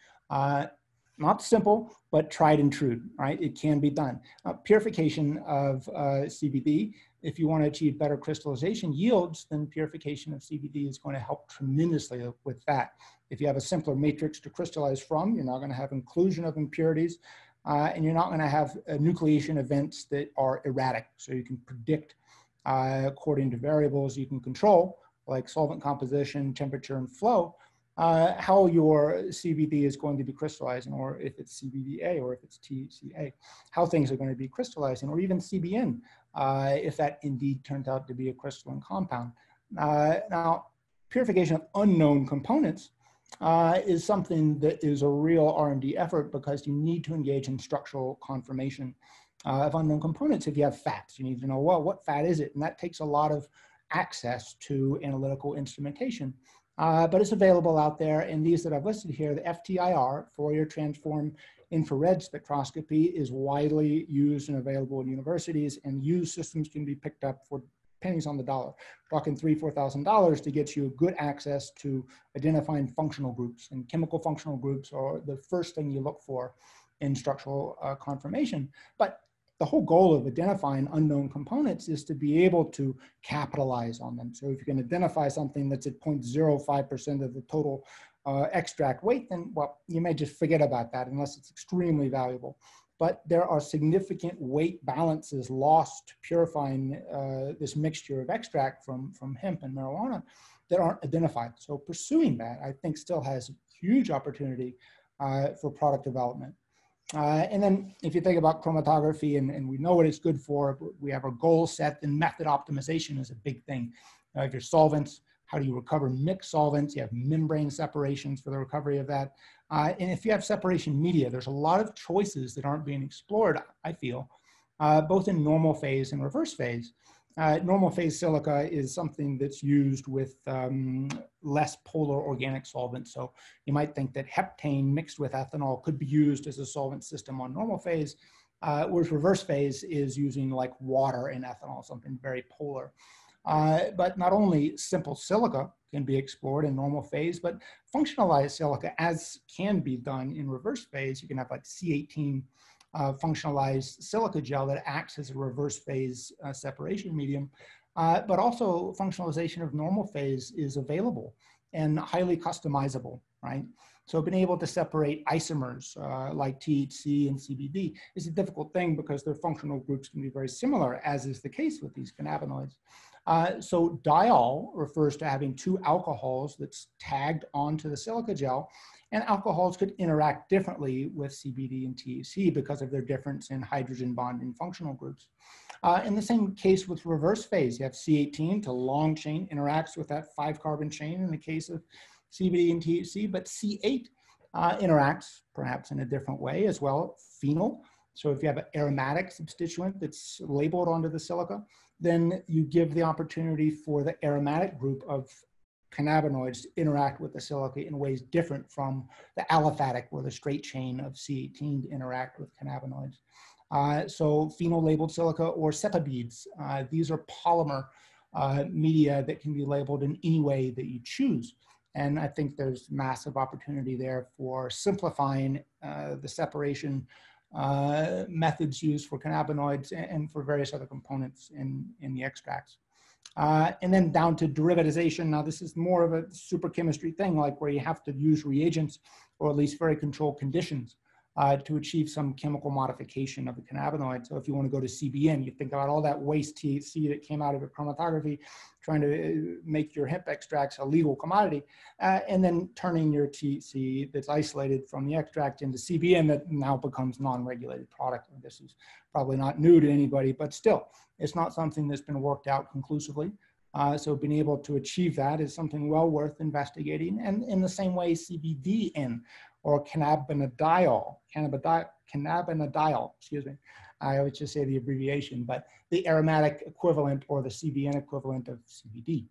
not simple, but tried and true, right? It can be done. Purification of CBD, if you want to achieve better crystallization yields, then purification of CBD is going to help tremendously with that. If you have a simpler matrix to crystallize from, you're not going to have inclusion of impurities, and you're not going to have nucleation events that are erratic. So you can predict according to variables you can control, like solvent composition, temperature, and flow, how your CBD is going to be crystallizing, or if it's CBDA, or if it's THCA, how things are going to be crystallizing, or even CBN, if that indeed turns out to be a crystalline compound. Now, purification of unknown components is something that is a real R&D effort because you need to engage in structural confirmation of unknown components. If you have fats, you need to know, well, what fat is it? And that takes a lot of access to analytical instrumentation. But it's available out there, and these that I've listed here, the FTIR, Fourier Transform Infrared Spectroscopy, is widely used and available in universities, and used systems can be picked up for pennies on the dollar. We're talking $3,000, $4,000 to get you good access to identifying functional groups, and chemical functional groups are the first thing you look for in structural confirmation. But the whole goal of identifying unknown components is to be able to capitalize on them. So if you can identify something that's at 0.05% of the total extract weight, then, well, you may just forget about that unless it's extremely valuable. But there are significant weight balances lost to purifying this mixture of extract from hemp and marijuana that aren't identified. So pursuing that, I think, still has huge opportunity for product development. And then if you think about chromatography, and we know what it's good for, we have our goal set, and method optimization is a big thing. If your solvents, how do you recover mixed solvents? You have membrane separations for the recovery of that. And if you have separation media, there's a lot of choices that aren't being explored, I feel, both in normal phase and reverse phase. Normal phase silica is something that's used with less polar organic solvents. So you might think that heptane mixed with ethanol could be used as a solvent system on normal phase, whereas reverse phase is using like water and ethanol, something very polar. But not only simple silica can be explored in normal phase, but functionalized silica, as can be done in reverse phase. You can have like C18 functionalized silica gel that acts as a reverse phase separation medium, but also functionalization of normal phase is available and highly customizable, right? So being able to separate isomers like THC and CBD is a difficult thing because their functional groups can be very similar, as is the case with these cannabinoids. So diol refers to having two alcohols that's tagged onto the silica gel, and alcohols could interact differently with CBD and THC because of their difference in hydrogen bonding functional groups. In the same case with reverse phase, you have C18 to long chain interacts with that 5-carbon chain in the case of CBD and THC, but C8 interacts perhaps in a different way as well. Phenol. So if you have an aromatic substituent that's labeled onto the silica, then you give the opportunity for the aromatic group of cannabinoids to interact with the silica in ways different from the aliphatic or the straight chain of C18 to interact with cannabinoids. So phenol-labeled silica or SEPA beads, these are polymer media that can be labeled in any way that you choose. And I think there's massive opportunity there for simplifying the separation methods used for cannabinoids and for various other components in the extracts. And then down to derivatization. Now, this is more of a superchemistry thing, like where you have to use reagents or at least very controlled conditions to achieve some chemical modification of the cannabinoid. So if you want to go to CBN, you think about all that waste THC that came out of your chromatography, trying to make your hemp extracts a legal commodity, and then turning your THC that's isolated from the extract into CBN that now becomes non-regulated product. And this is probably not new to anybody, but still, it's not something that's been worked out conclusively. So being able to achieve that is something well worth investigating. And in the same way, CBDN, or cannabidiol, excuse me. I always just say the abbreviation, but the aromatic equivalent or the CBN equivalent of CBD,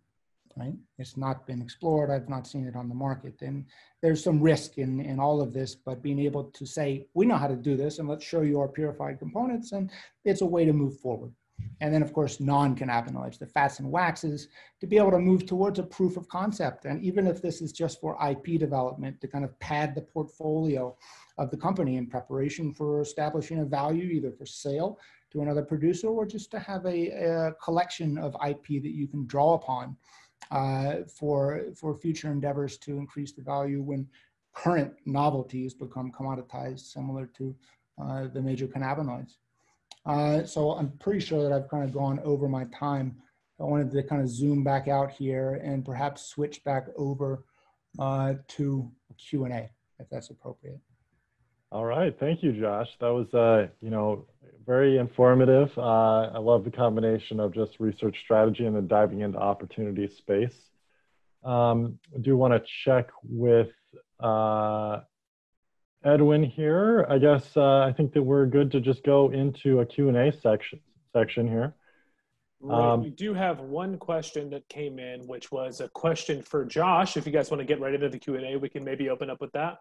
right? It's not been explored. I've not seen it on the market. And there's some risk in all of this, but being able to say, we know how to do this and let's show you our purified components, and it's a way to move forward. And then, of course, non-cannabinoids, the fats and waxes, to be able to move towards a proof of concept. And even if this is just for IP development, to kind of pad the portfolio of the company in preparation for establishing a value, either for sale to another producer or just to have a collection of IP that you can draw upon for future endeavors to increase the value when current novelties become commoditized, similar to the major cannabinoids. So I'm pretty sure that I've kind of gone over my time. I wanted to kind of zoom back out here and perhaps switch back over to Q&A, if that's appropriate. All right, thank you, Josh. That was, you know, very informative. I love the combination of just research strategy and then diving into opportunity space. I do want to check with Edwin here. I guess I think that we're good to just go into a Q&A section here. Right. We do have one question that came in, which was a question for Josh. If you guys want to get right into the Q&A, we can maybe open up with that.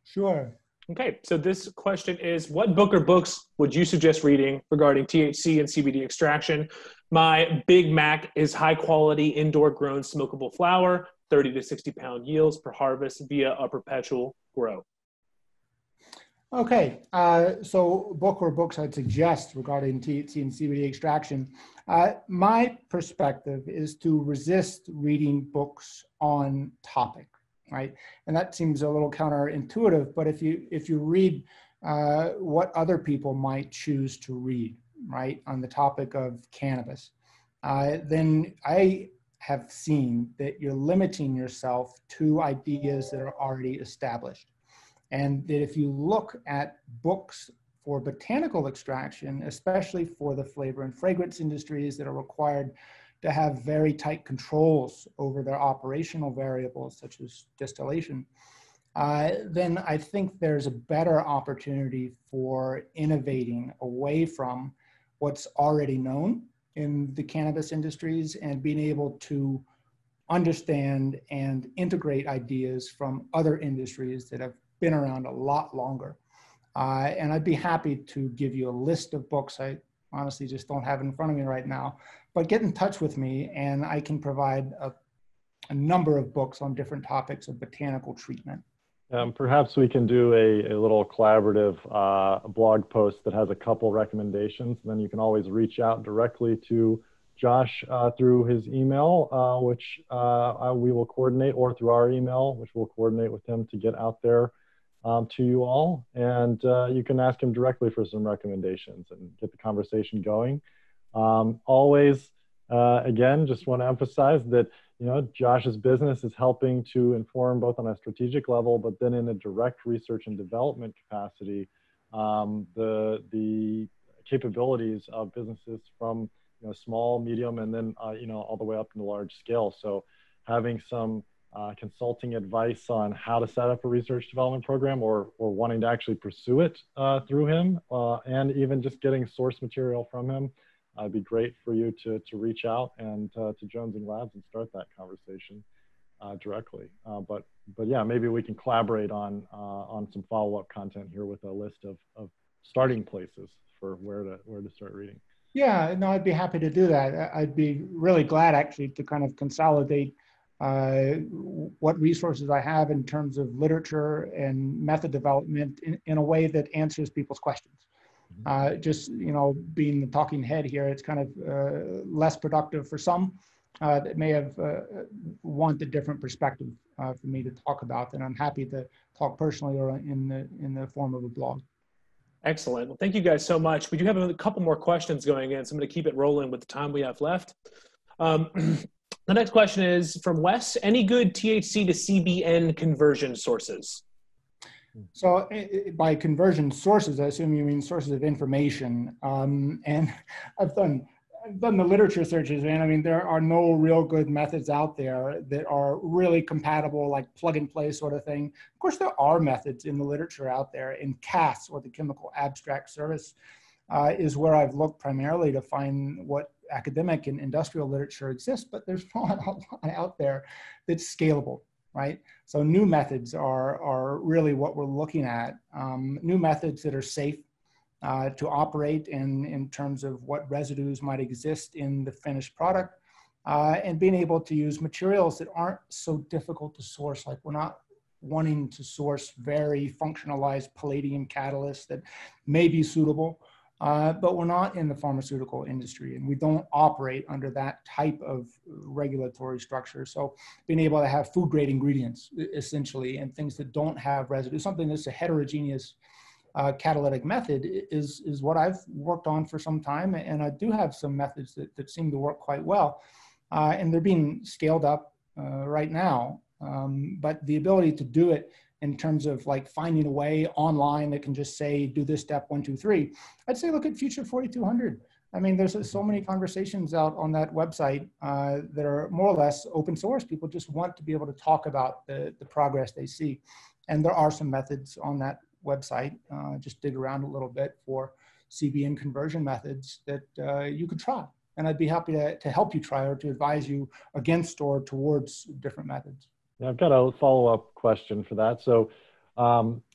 Sure. Okay, so this question is, what book or books would you suggest reading regarding THC and CBD extraction? My Big Mac is high quality indoor grown smokable flower, 30 to 60 pound yields per harvest via a perpetual grow. Okay, so book or books I'd suggest regarding THC and CBD extraction. My perspective is to resist reading books on topic, right? And that seems a little counterintuitive, but if you read what other people might choose to read, right, on the topic of cannabis, then I have seen that you're limiting yourself to ideas that are already established. And that if you look at books for botanical extraction, especially for the flavor and fragrance industries that are required to have very tight controls over their operational variables, such as distillation, then I think there's a better opportunity for innovating away from what's already known in the cannabis industries and being able to understand and integrate ideas from other industries that have been around a lot longer. And I'd be happy to give you a list of books. I honestly just don't have it in front of me right now, but get in touch with me and I can provide a number of books on different topics of botanical treatment. Perhaps we can do a little collaborative blog post that has a couple recommendations, and then you can always reach out directly to Josh through his email, which we will coordinate, or through our email, which we'll coordinate with him to get out there to you all. And you can ask him directly for some recommendations and get the conversation going. Always, again, just want to emphasize that, you know, Josh's business is helping to inform both on a strategic level, but then in a direct research and development capacity, the capabilities of businesses from, you know, small, medium, and then, you know, all the way up to large scale. So having some consulting advice on how to set up a research development program, or wanting to actually pursue it through him, and even just getting source material from him, it'd be great for you to reach out and to Jonesing Labs and start that conversation directly. But yeah, maybe we can collaborate on some follow-up content here with a list of starting places for where to start reading. Yeah, no, I'd be happy to do that. I'd be really glad actually to kind of consolidate what resources I have in terms of literature and method development in a way that answers people's questions. Just, being the talking head here, it's kind of less productive for some that may have wanted different perspective for me to talk about, and I'm happy to talk personally or in the form of a blog. Excellent. Well, thank you guys so much. We do have a couple more questions going in, so I'm going to keep it rolling with the time we have left. The next question is from Wes. Any good THC to CBN conversion sources? So by conversion sources, I assume you mean sources of information. And I've done the literature searches, and I mean, there are no real good methods out there that are really compatible, like plug and play sort of thing. Of course, there are methods in the literature out there. In CAS, or the Chemical Abstract Service, is where I've looked primarily to find what academic and industrial literature exists, but there's not a lot out there that's scalable, right? So new methods are really what we're looking at. New methods that are safe to operate in terms of what residues might exist in the finished product, and being able to use materials that aren't so difficult to source. Like, we're not wanting to source very functionalized palladium catalysts that may be suitable, but we're not in the pharmaceutical industry, and we don't operate under that type of regulatory structure. So being able to have food grade ingredients, essentially, and things that don't have residue, something that's a heterogeneous catalytic method is what I've worked on for some time. And I do have some methods that seem to work quite well. And they're being scaled up right now. But the ability to do it in terms of like finding a way online that can just say, do this step 1, 2, 3, I'd say look at Future 4200. I mean, there's so many conversations out on that website that are more or less open source. People just want to be able to talk about the progress they see. And there are some methods on that website. Just dig around a little bit for CBN conversion methods that you could try. And I'd be happy to help you try, or to advise you against or towards different methods. Yeah, I've got a follow-up question for that. So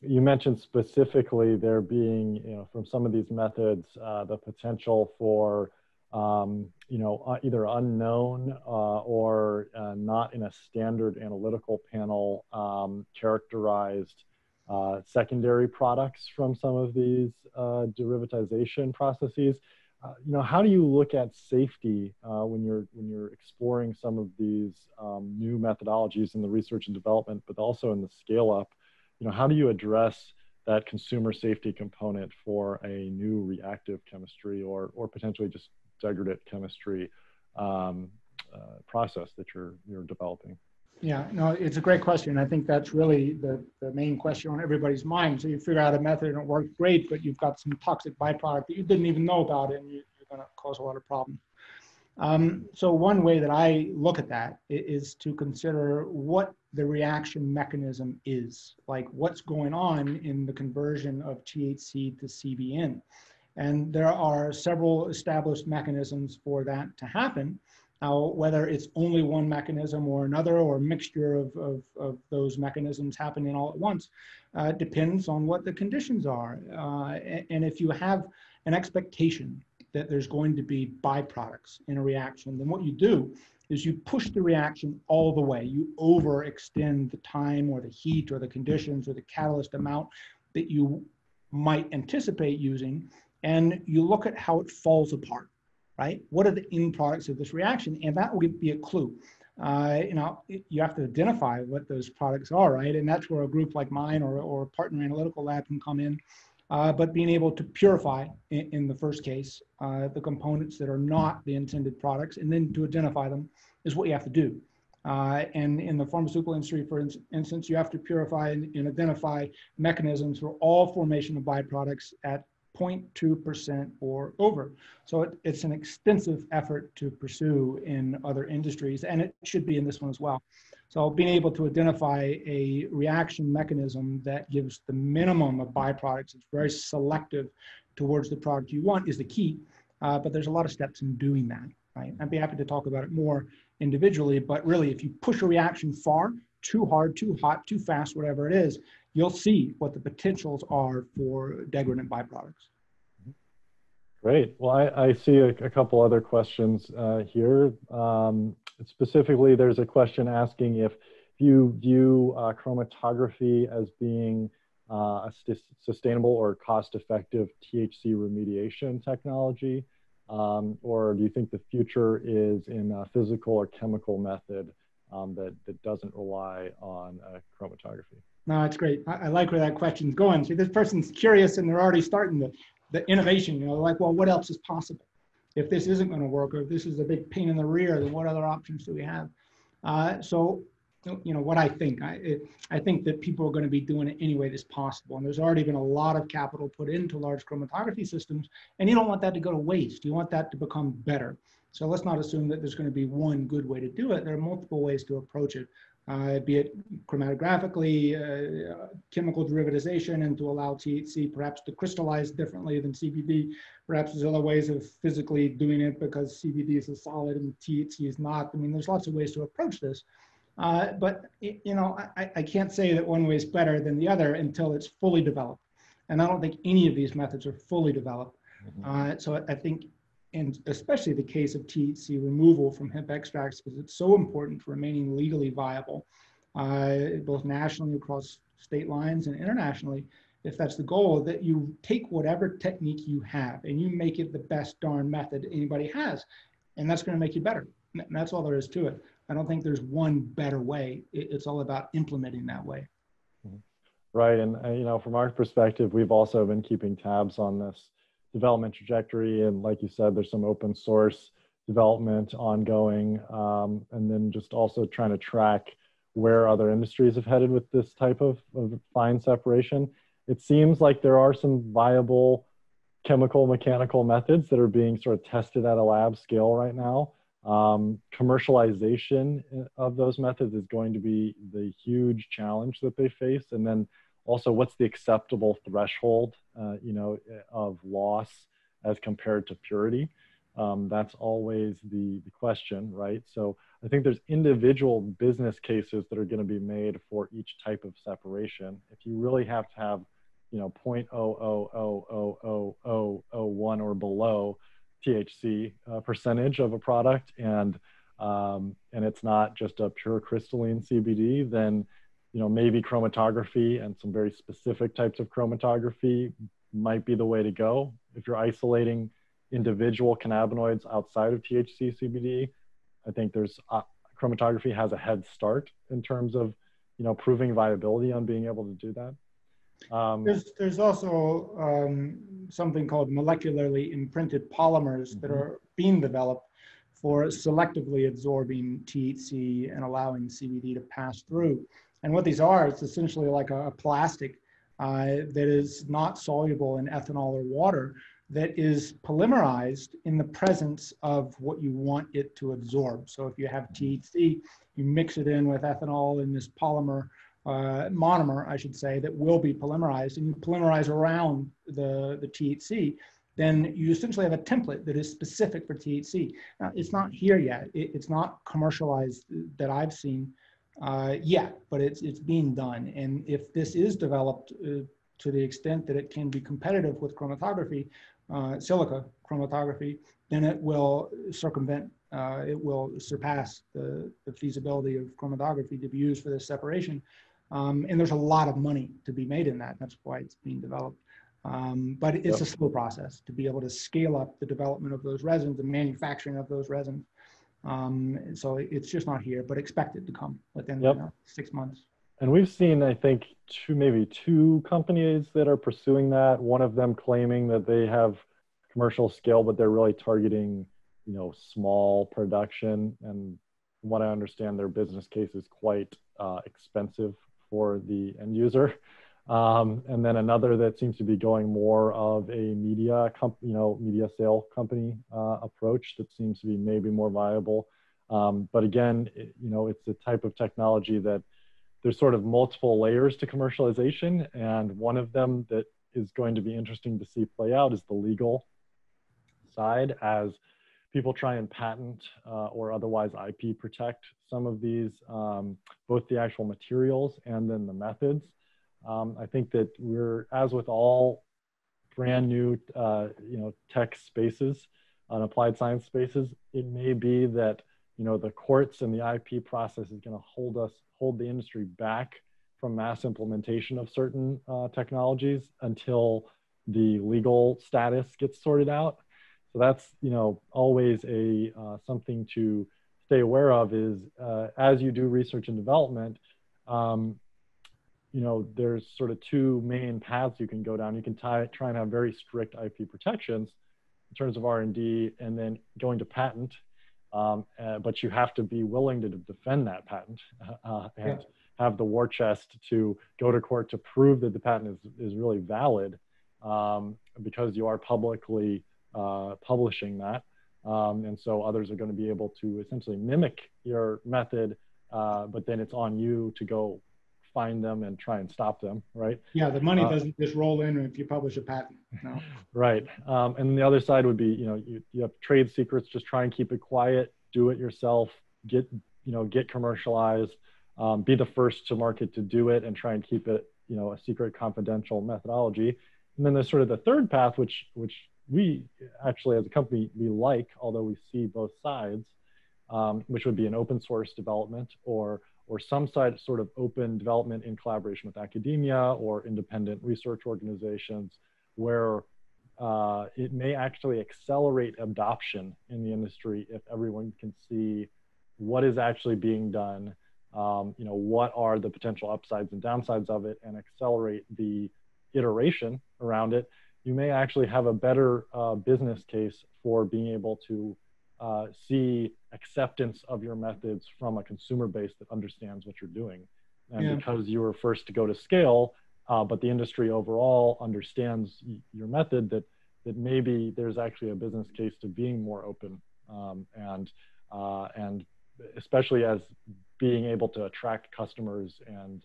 you mentioned specifically there being, from some of these methods, the potential for, either unknown or not in a standard analytical panel characterized secondary products from some of these derivatization processes. How do you look at safety when you're exploring some of these new methodologies in the research and development, but also in the scale up? How do you address that consumer safety component for a new reactive chemistry or potentially just degradate chemistry process that you're developing? Yeah, no, it's a great question. I think that's really the main question on everybody's mind. So you figure out a method and it works great, but you've got some toxic byproduct that you didn't even know about, and you're going to cause a lot of problems. So one way that I look at that is to consider what the reaction mechanism is, like what's going on in the conversion of THC to CBN. And there are several established mechanisms for that to happen. Now, whether it's only one mechanism or another, or a mixture of those mechanisms happening all at once, depends on what the conditions are. And if you have an expectation that there's going to be byproducts in a reaction, then what you do is you push the reaction all the way. You overextend the time or the heat or the conditions or the catalyst amount that you might anticipate using, and you look at how it falls apart. Right? What are the end products of this reaction? And that will be a clue. You have to identify what those products are, right? And that's where a group like mine or a partner analytical lab can come in. But being able to purify, in the first case, the components that are not the intended products, and then to identify them is what you have to do. And in the pharmaceutical industry, for instance, you have to purify and identify mechanisms for all formation of byproducts at 0.2% or over. So it's an extensive effort to pursue in other industries, and it should be in this one as well. So being able to identify a reaction mechanism that gives the minimum of byproducts, it's very selective towards the product you want, is the key. But there's a lot of steps in doing that, right? I'd be happy to talk about it more individually, but really if you push a reaction far, too hard, too hot, too fast, whatever it is, you'll see what the potentials are for degradant byproducts. Great. Well, I see a couple other questions here. Specifically, there's a question asking if you view chromatography as being a sustainable or cost-effective THC remediation technology, or do you think the future is in a physical or chemical method that doesn't rely on chromatography? No, it's great. I like where that question's going. See, this person's curious and they're already starting the innovation, like, well, what else is possible? If this isn't going to work, or if this is a big pain in the rear, then what other options do we have? So, what I think, I think that people are going to be doing it any way that's possible. And there's already been a lot of capital put into large chromatography systems, and you don't want that to go to waste. You want that to become better. So let's not assume that there's going to be one good way to do it. There are multiple ways to approach it. Be it chromatographically, chemical derivatization, and to allow THC perhaps to crystallize differently than CBD. Perhaps there's other ways of physically doing it because CBD is a solid and THC is not. I mean, there's lots of ways to approach this. But I can't say that one way is better than the other until it's fully developed. And I don't think any of these methods are fully developed. So I think, and especially the case of THC removal from hemp extracts, because it's so important for remaining legally viable, both nationally across state lines and internationally, if that's the goal, that you take whatever technique you have and you make it the best darn method anybody has. And that's going to make you better. And that's all there is to it. I don't think there's one better way. It's all about implementing that way. Right. And, from our perspective, we've also been keeping tabs on this development trajectory. And like you said, there's some open source development ongoing. And then just also trying to track where other industries have headed with this type of fine separation. It seems like there are some viable chemical mechanical methods that are being sort of tested at a lab scale right now. Commercialization of those methods is going to be the huge challenge that they face. And then also, what's the acceptable threshold, of loss as compared to purity? That's always the question, right? So I think there's individual business cases that are going to be made for each type of separation. If you really have to have, 0.0000001 or below THC percentage of a product, and it's not just a pure crystalline CBD, then maybe chromatography and some very specific types of chromatography might be the way to go. If you're isolating individual cannabinoids outside of THC CBD, I think there's chromatography has a head start in terms of proving viability on being able to do that. There's also something called molecularly imprinted polymers that are being developed for selectively absorbing THC and allowing CBD to pass through. And what these are, it's essentially like a plastic that is not soluble in ethanol or water, that is polymerized in the presence of what you want it to absorb. So if you have THC, you mix it in with ethanol in this polymer, monomer, I should say, that will be polymerized, and you polymerize around the THC, then you essentially have a template that is specific for THC. Now, it's not here yet. It's not commercialized that I've seen yet, but it's being done. And if this is developed to the extent that it can be competitive with chromatography, silica chromatography, then it will circumvent, it will surpass the feasibility of chromatography to be used for this separation. And there's a lot of money to be made in that. That's why it's being developed. But it's a slow process to be able to scale up the development of those resins, the manufacturing of those resins. So it's just not here, but expect it to come within 6 months. And we've seen, I think, maybe two companies that are pursuing that. One of them claiming that they have commercial scale, but they're really targeting, small production. And from what I understand, their business case is quite expensive for the end user. And then another that seems to be going more of a media sale company approach that seems to be maybe more viable. But again, it's a type of technology that there's sort of multiple layers to commercialization. And one of them that is going to be interesting to see play out is the legal side, as people try and patent or otherwise IP protect some of these, both the actual materials and then the methods. I think that as with all brand new, tech spaces and applied science spaces, it may be that, the courts and the IP process is going to hold the industry back from mass implementation of certain technologies until the legal status gets sorted out. So that's, always something to stay aware of is as you do research and development, there's sort of two main paths you can go down. You can try and have very strict IP protections in terms of R&D and then going to patent, but you have to be willing to defend that patent and have the war chest to go to court to prove that the patent is really valid because you are publicly publishing that. And so others are going to be able to essentially mimic your method, but then it's on you to go find them and try and stop them, right? Yeah, the money doesn't just roll in if you publish a patent. No. Right. And the other side would be, you have trade secrets, just try and keep it quiet, do it yourself, get commercialized, be the first to market to do it and try and keep it, a secret confidential methodology. And then there's sort of the third path, which we actually as a company, we like, although we see both sides, which would be an open source development or some sort of open development in collaboration with academia or independent research organizations, where it may actually accelerate adoption in the industry if everyone can see what is actually being done, what are the potential upsides and downsides of it, and accelerate the iteration around it. You may actually have a better business case for being able to see acceptance of your methods from a consumer base that understands what you're doing. And because you were first to go to scale, but the industry overall understands your method, that maybe there's actually a business case to being more open, and especially as being able to attract customers and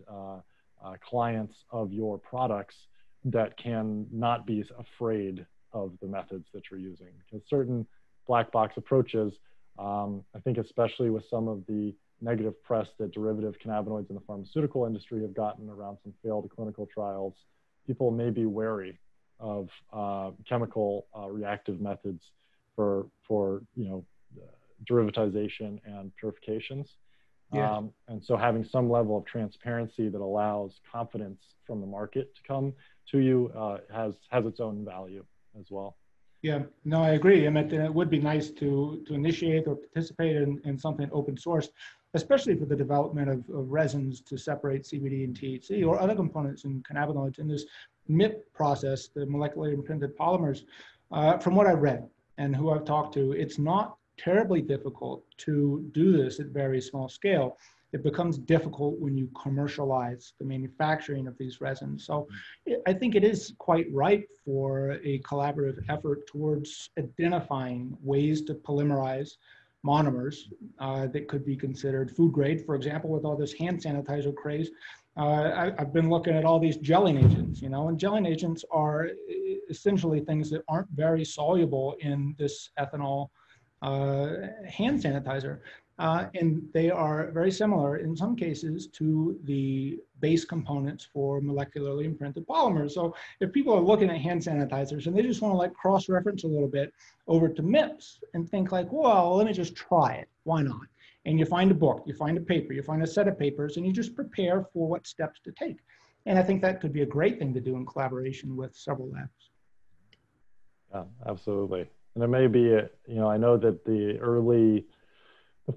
clients of your products that can not be afraid of the methods that you're using. Because certain black box approaches, I think especially with some of the negative press that derivative cannabinoids in the pharmaceutical industry have gotten around some failed clinical trials, people may be wary of chemical reactive methods for derivatization and purifications. And so having some level of transparency that allows confidence from the market to come to you has its own value as well. Yeah, no, I agree, Emmett. And it would be nice to initiate or participate in something open source, especially for the development of resins to separate CBD and THC or other components in cannabinoids in this MIP process, the molecularly imprinted polymers. From what I've read and who I've talked to, it's not terribly difficult to do this at very small scale. It becomes difficult when you commercialize the manufacturing of these resins. So I think it is quite ripe for a collaborative effort towards identifying ways to polymerize monomers that could be considered food grade. For example, with all this hand sanitizer craze, I've been looking at all these gelling agents, and gelling agents are essentially things that aren't very soluble in this ethanol hand sanitizer. And they are very similar in some cases to the base components for molecularly imprinted polymers. So if people are looking at hand sanitizers and they just want to cross-reference a little bit over to MIPS and think well, let me just try it. Why not? And you find a book, you find a paper, you find a set of papers, and you just prepare for what steps to take. And I think that could be a great thing to do in collaboration with several labs. Yeah, absolutely. And it may be, I know that the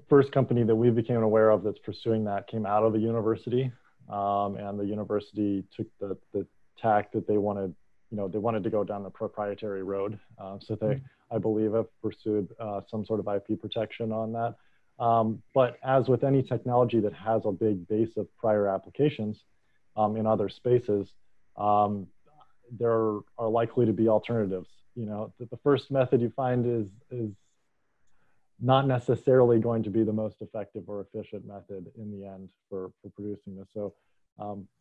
first company that we became aware of that's pursuing that came out of a university, and the university took the tack that they wanted to go down the proprietary road. So they, I believe, have pursued some sort of IP protection on that. But as with any technology that has a big base of prior applications in other spaces, there are likely to be alternatives. The first method you find is not necessarily going to be the most effective or efficient method in the end for producing this. So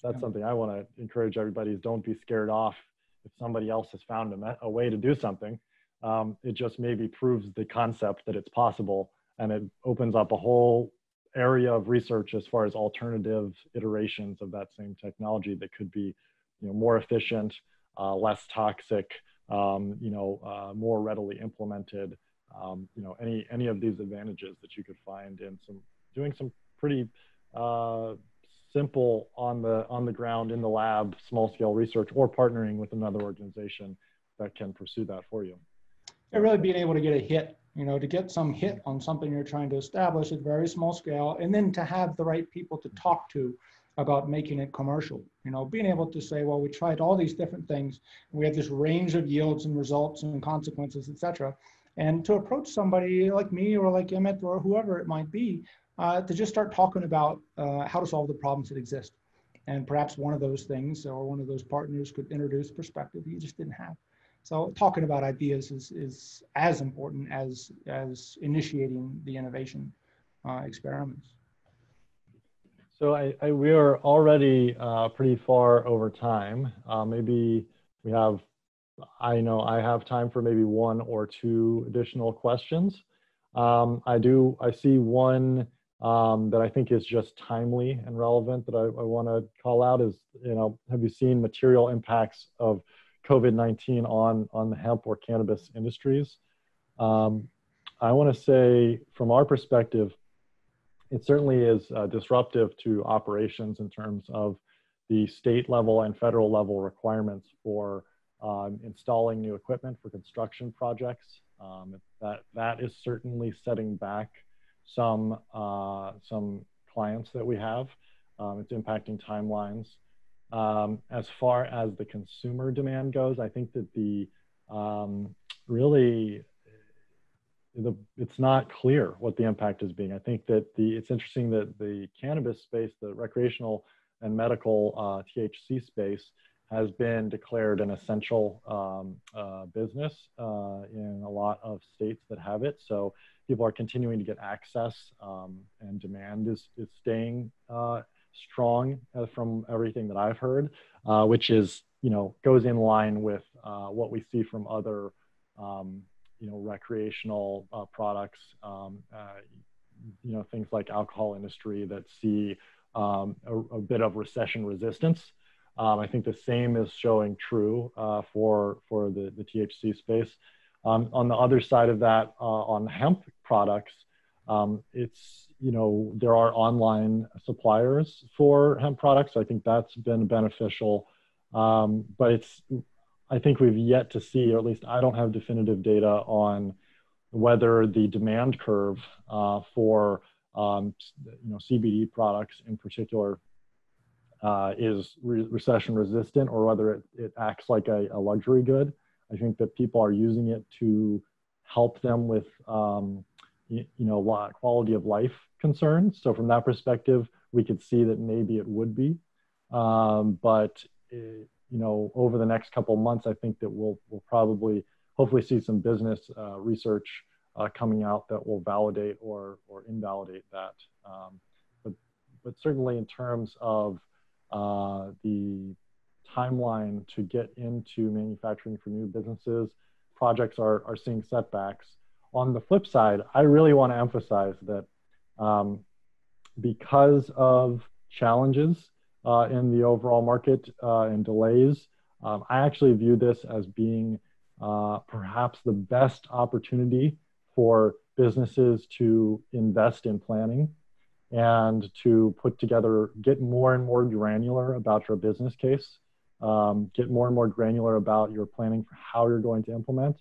that's something I want to encourage everybody is don't be scared off if somebody else has found a way to do something. It just maybe proves the concept that it's possible, and it opens up a whole area of research as far as alternative iterations of that same technology that could be, more efficient, less toxic, more readily implemented. Any of these advantages that you could find in doing some pretty simple on the ground in the lab small scale research, or partnering with another organization that can pursue that for you. And really being able to get a hit, to get some hit on something you're trying to establish at very small scale, and then to have the right people to talk to about making it commercial. Being able to say, well, we tried all these different things, and we have this range of yields and results and consequences, et cetera. And to approach somebody like me or like Emmett or whoever it might be, to just start talking about how to solve the problems that exist. And perhaps one of those things or one of those partners could introduce perspective you just didn't have. So talking about ideas is as important as initiating the innovation experiments. So we are already pretty far over time. Maybe I know I have time for maybe one or two additional questions. I see one that I think is just timely and relevant that I want to call out is, have you seen material impacts of COVID-19 on the hemp or cannabis industries? I want to say from our perspective, it certainly is disruptive to operations in terms of the state level and federal level requirements for installing new equipment for construction projects. That is certainly setting back some clients that we have. It's impacting timelines. As far as the consumer demand goes, I think that it's not clear what the impact is being. I think that it's interesting that the cannabis space, the recreational and medical THC space, has been declared an essential business in a lot of states that have it. So people are continuing to get access, and demand is staying strong from everything that I've heard, which is, goes in line with what we see from other, recreational products, things like alcohol industry that see a bit of recession resistance. I think the same is showing true for the THC space. On the other side of that, on hemp products, there are online suppliers for hemp products. I think that's been beneficial, but I think we've yet to see, or at least I don't have definitive data on whether the demand curve for CBD products in particular is recession resistant, or whether it acts like a luxury good. I think that people are using it to help them with quality of life concerns. So from that perspective, we could see that maybe it would be, but over the next couple of months, I think that we'll probably hopefully see some business research coming out that will validate or invalidate that. But certainly in terms of the timeline to get into manufacturing for new businesses, projects are seeing setbacks. On the flip side, I really want to emphasize that because of challenges in the overall market and delays, I actually view this as being perhaps the best opportunity for businesses to invest in planning and to get more and more granular about your business case, get more and more granular about your planning for how you're going to implement.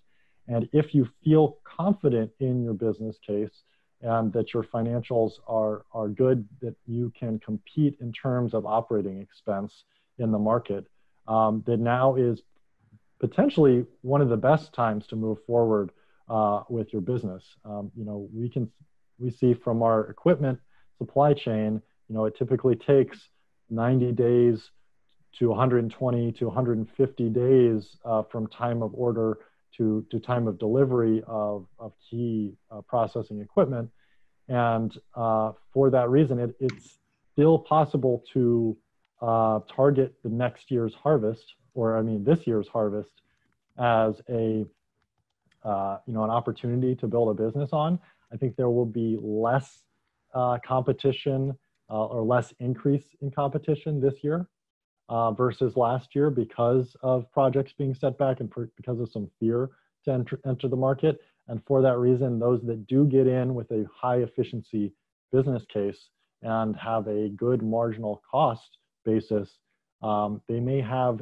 And if you feel confident in your business case and that your financials are good, that you can compete in terms of operating expense in the market, that now is potentially one of the best times to move forward with your business. We see from our equipment supply chain, it typically takes 90 days to 120 to 150 days from time of order to time of delivery of key processing equipment. And for that reason, it's still possible to target the next year's harvest, or I mean this year's harvest, as a an opportunity to build a business on. I think there will be less competition or less increase in competition this year versus last year because of projects being set back and because of some fear to enter the market. And for that reason, those that do get in with a high efficiency business case and have a good marginal cost basis, they may have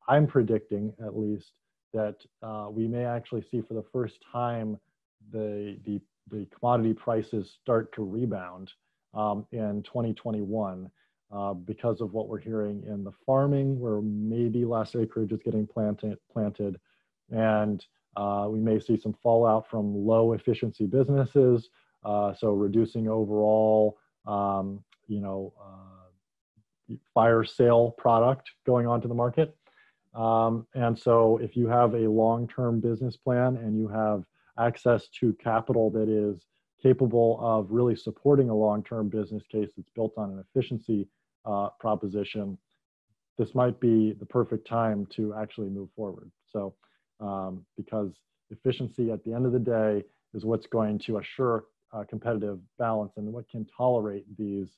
I'm predicting at least that we may actually see for the first time the commodity prices start to rebound in 2021 because of what we're hearing in the farming, where maybe less acreage is getting planted, and we may see some fallout from low efficiency businesses, so reducing overall, fire sale product going onto the market. And so if you have a long-term business plan and you have access to capital that is capable of really supporting a long-term business case that's built on an efficiency proposition, this might be the perfect time to actually move forward. So because efficiency at the end of the day is what's going to assure competitive balance and what can tolerate this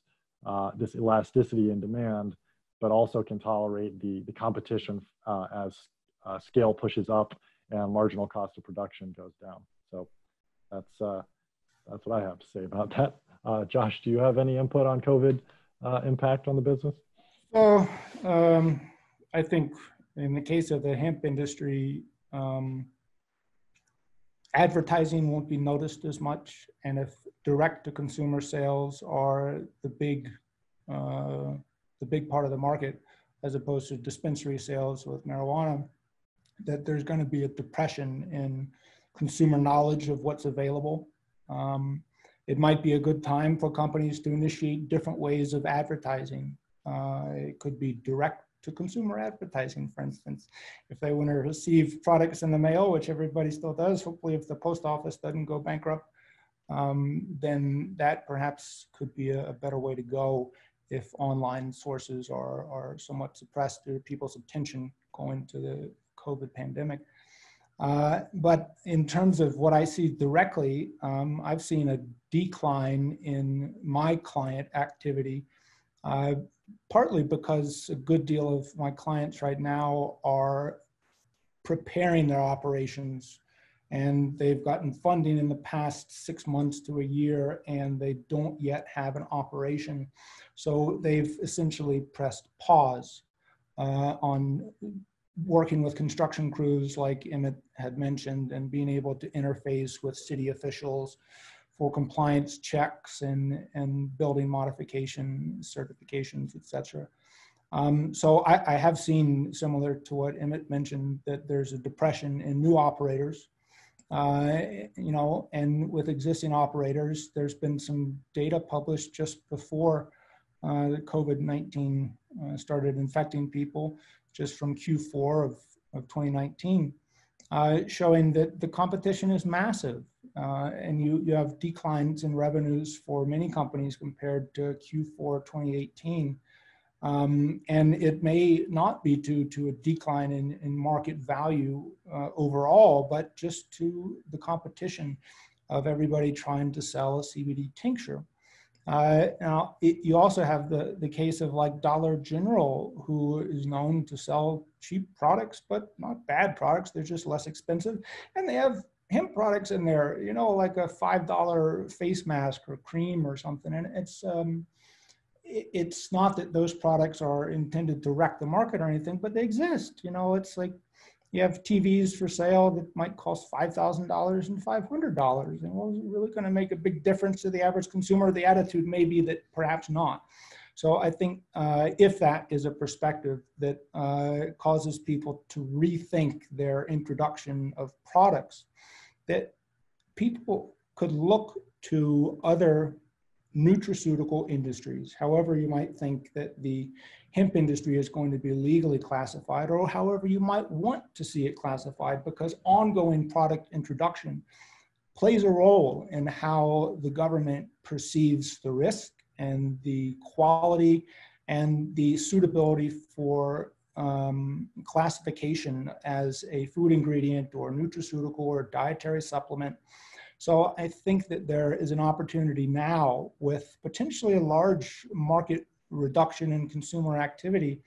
elasticity in demand, but also can tolerate the competition as scale pushes up and marginal cost of production goes down. So that's what I have to say about that. Josh, do you have any input on COVID impact on the business? Well, I think in the case of the hemp industry, advertising won't be noticed as much, and if direct-to-consumer sales are the big part of the market, as opposed to dispensary sales with marijuana, that there's going to be a depression in consumer knowledge of what's available. It might be a good time for companies to initiate different ways of advertising. It could be direct to consumer advertising, for instance. If they want to receive products in the mail, which everybody still does, hopefully if the post office doesn't go bankrupt, then that perhaps could be a better way to go if online sources are somewhat suppressed due to people's attention going to the COVID pandemic. But in terms of what I see directly, I've seen a decline in my client activity, partly because a good deal of my clients right now are preparing their operations, and they've gotten funding in the past 6 months to a year, and they don't yet have an operation. So they've essentially pressed pause on working with construction crews like Emmett had mentioned, and being able to interface with city officials for compliance checks and building modification certifications, et cetera. So I have seen, similar to what Emmett mentioned, that there's a depression in new operators, and with existing operators, there's been some data published just before the COVID-19 started infecting people, just from Q4 of 2019, showing that the competition is massive. And you have declines in revenues for many companies compared to Q4 2018. And it may not be due to a decline in market value overall, but just to the competition of everybody trying to sell a CBD tincture. Now, you also have the case of like Dollar General, who is known to sell cheap products, but not bad products. They're just less expensive. And they have hemp products in there, like a $5 face mask or cream or something. And it's not that those products are intended to wreck the market or anything, but they exist. It's like you have TVs for sale that might cost $5,000 and $500. And well, is it really going to make a big difference to the average consumer? The attitude may be that perhaps not. So I think if that is a perspective that causes people to rethink their introduction of products, that people could look to other nutraceutical industries, however you might think that the hemp industry is going to be legally classified, or however you might want to see it classified, because ongoing product introduction plays a role in how the government perceives the risk and the quality and the suitability for classification as a food ingredient or nutraceutical or dietary supplement. So I think that there is an opportunity now, with potentially a large market reduction in consumer activity,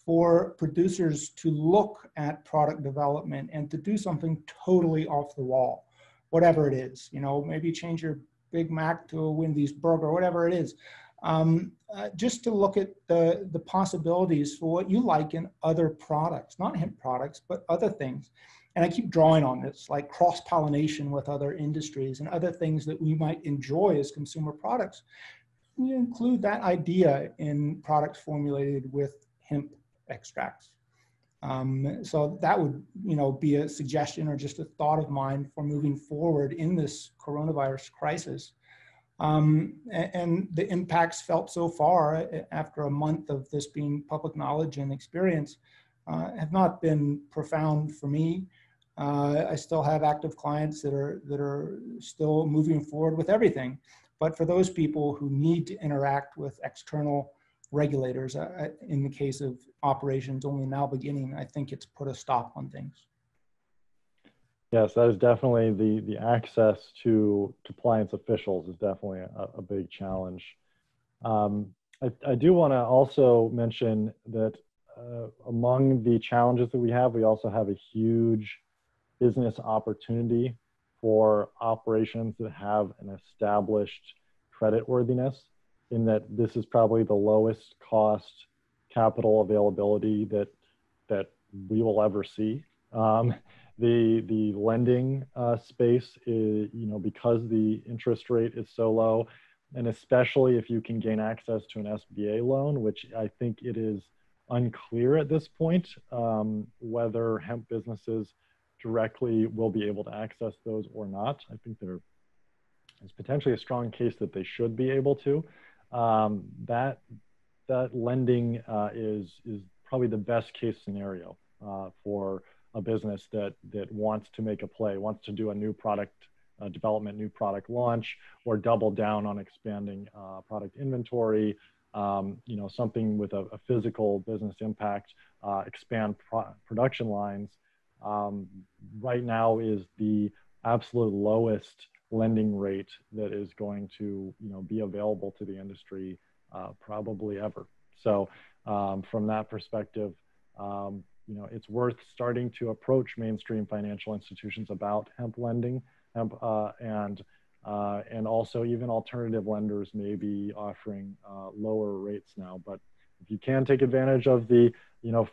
for producers to look at product development and to do something totally off the wall, whatever it is. You know, maybe change your Big Mac to a Wendy's burger, whatever it is. Just to look at the possibilities for what you like in other products, not hemp products, but other things. And I keep drawing on this, like cross-pollination with other industries and other things that we might enjoy as consumer products. You include that idea in products formulated with hemp extracts. So that would, be a suggestion or just a thought of mine for moving forward in this coronavirus crisis. And the impacts felt so far after a month of this being public knowledge and experience have not been profound for me. I still have active clients that are still moving forward with everything. But for those people who need to interact with external regulators, in the case of operations only now beginning, I think it's put a stop on things. Yes, that is definitely the access to compliance officials is definitely a big challenge. I do want to also mention that among the challenges that we also have a huge business opportunity for operations that have an established creditworthiness, in that this is probably the lowest cost capital availability that we will ever see. The lending space is, because the interest rate is so low, and especially if you can gain access to an SBA loan, which I think it is unclear at this point whether hemp businesses directly will be able to access those or not. I think there is potentially a strong case that they should be able to. That lending is probably the best case scenario for a business that wants to make a play, wants to do a new product development, new product launch, or double down on expanding product inventory, something with a physical business impact, expand production lines. Right now is the absolute lowest lending rate that is going to be available to the industry probably ever. So from that perspective, it's worth starting to approach mainstream financial institutions about hemp lending, and also even alternative lenders may be offering lower rates now. But if you can take advantage of the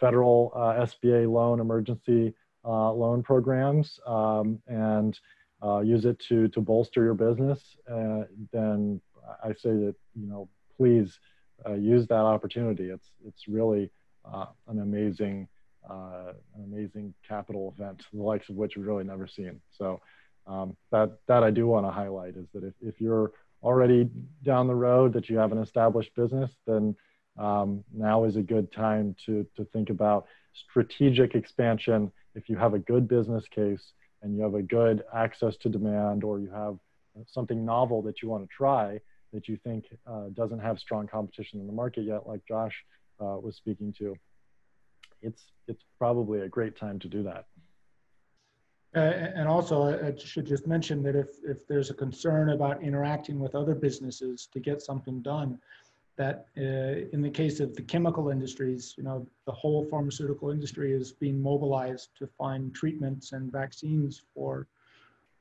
federal SBA loan, emergency loan programs, and use it to bolster your business, then I say that please use that opportunity. It's really an amazing capital event, the likes of which we've really never seen. So that I do want to highlight is that if you're already down the road, that you have an established business, then now is a good time to think about strategic expansion. If you have a good business case and you have a good access to demand, or you have something novel that you want to try that you think doesn't have strong competition in the market yet, like Josh was speaking to, it's probably a great time to do that. And also, I should just mention that if there's a concern about interacting with other businesses to get something done, that in the case of the chemical industries, the whole pharmaceutical industry is being mobilized to find treatments and vaccines for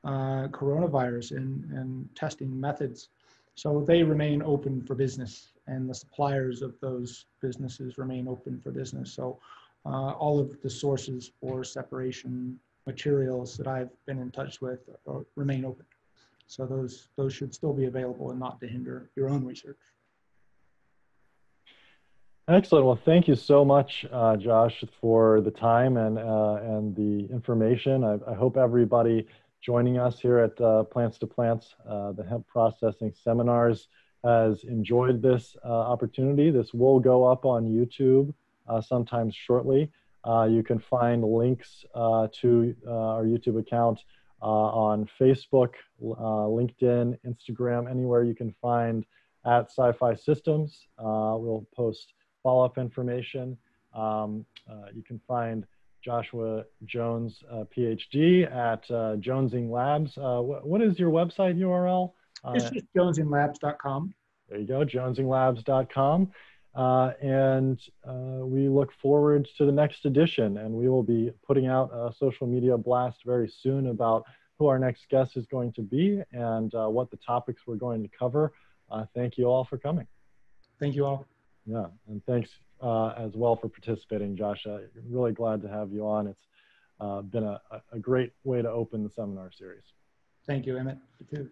coronavirus and testing methods. So they remain open for business, and the suppliers of those businesses remain open for business. So all of the sources for separation materials that I've been in touch with remain open. So those should still be available and not to hinder your own research. Excellent. Well, thank you so much, Josh, for the time and the information. I hope everybody joining us here at Plants to Plants, the hemp processing seminars, has enjoyed this opportunity. This will go up on YouTube sometime shortly. You can find links to our YouTube account on Facebook, LinkedIn, Instagram, anywhere you can find at Sci-Fi Systems. We'll post follow-up information. You can find Joshua Jones, PhD at Jonesing Labs. What is your website URL? It's just jonesinglabs.com. There you go, jonesinglabs.com. And we look forward to the next edition, and we will be putting out a social media blast very soon about who our next guest is going to be and what the topics we're going to cover. Thank you all for coming. Thank you all. Yeah, and thanks as well for participating, Josh. Really glad to have you on. It's been a great way to open the seminar series. Thank you, Emmett. You too.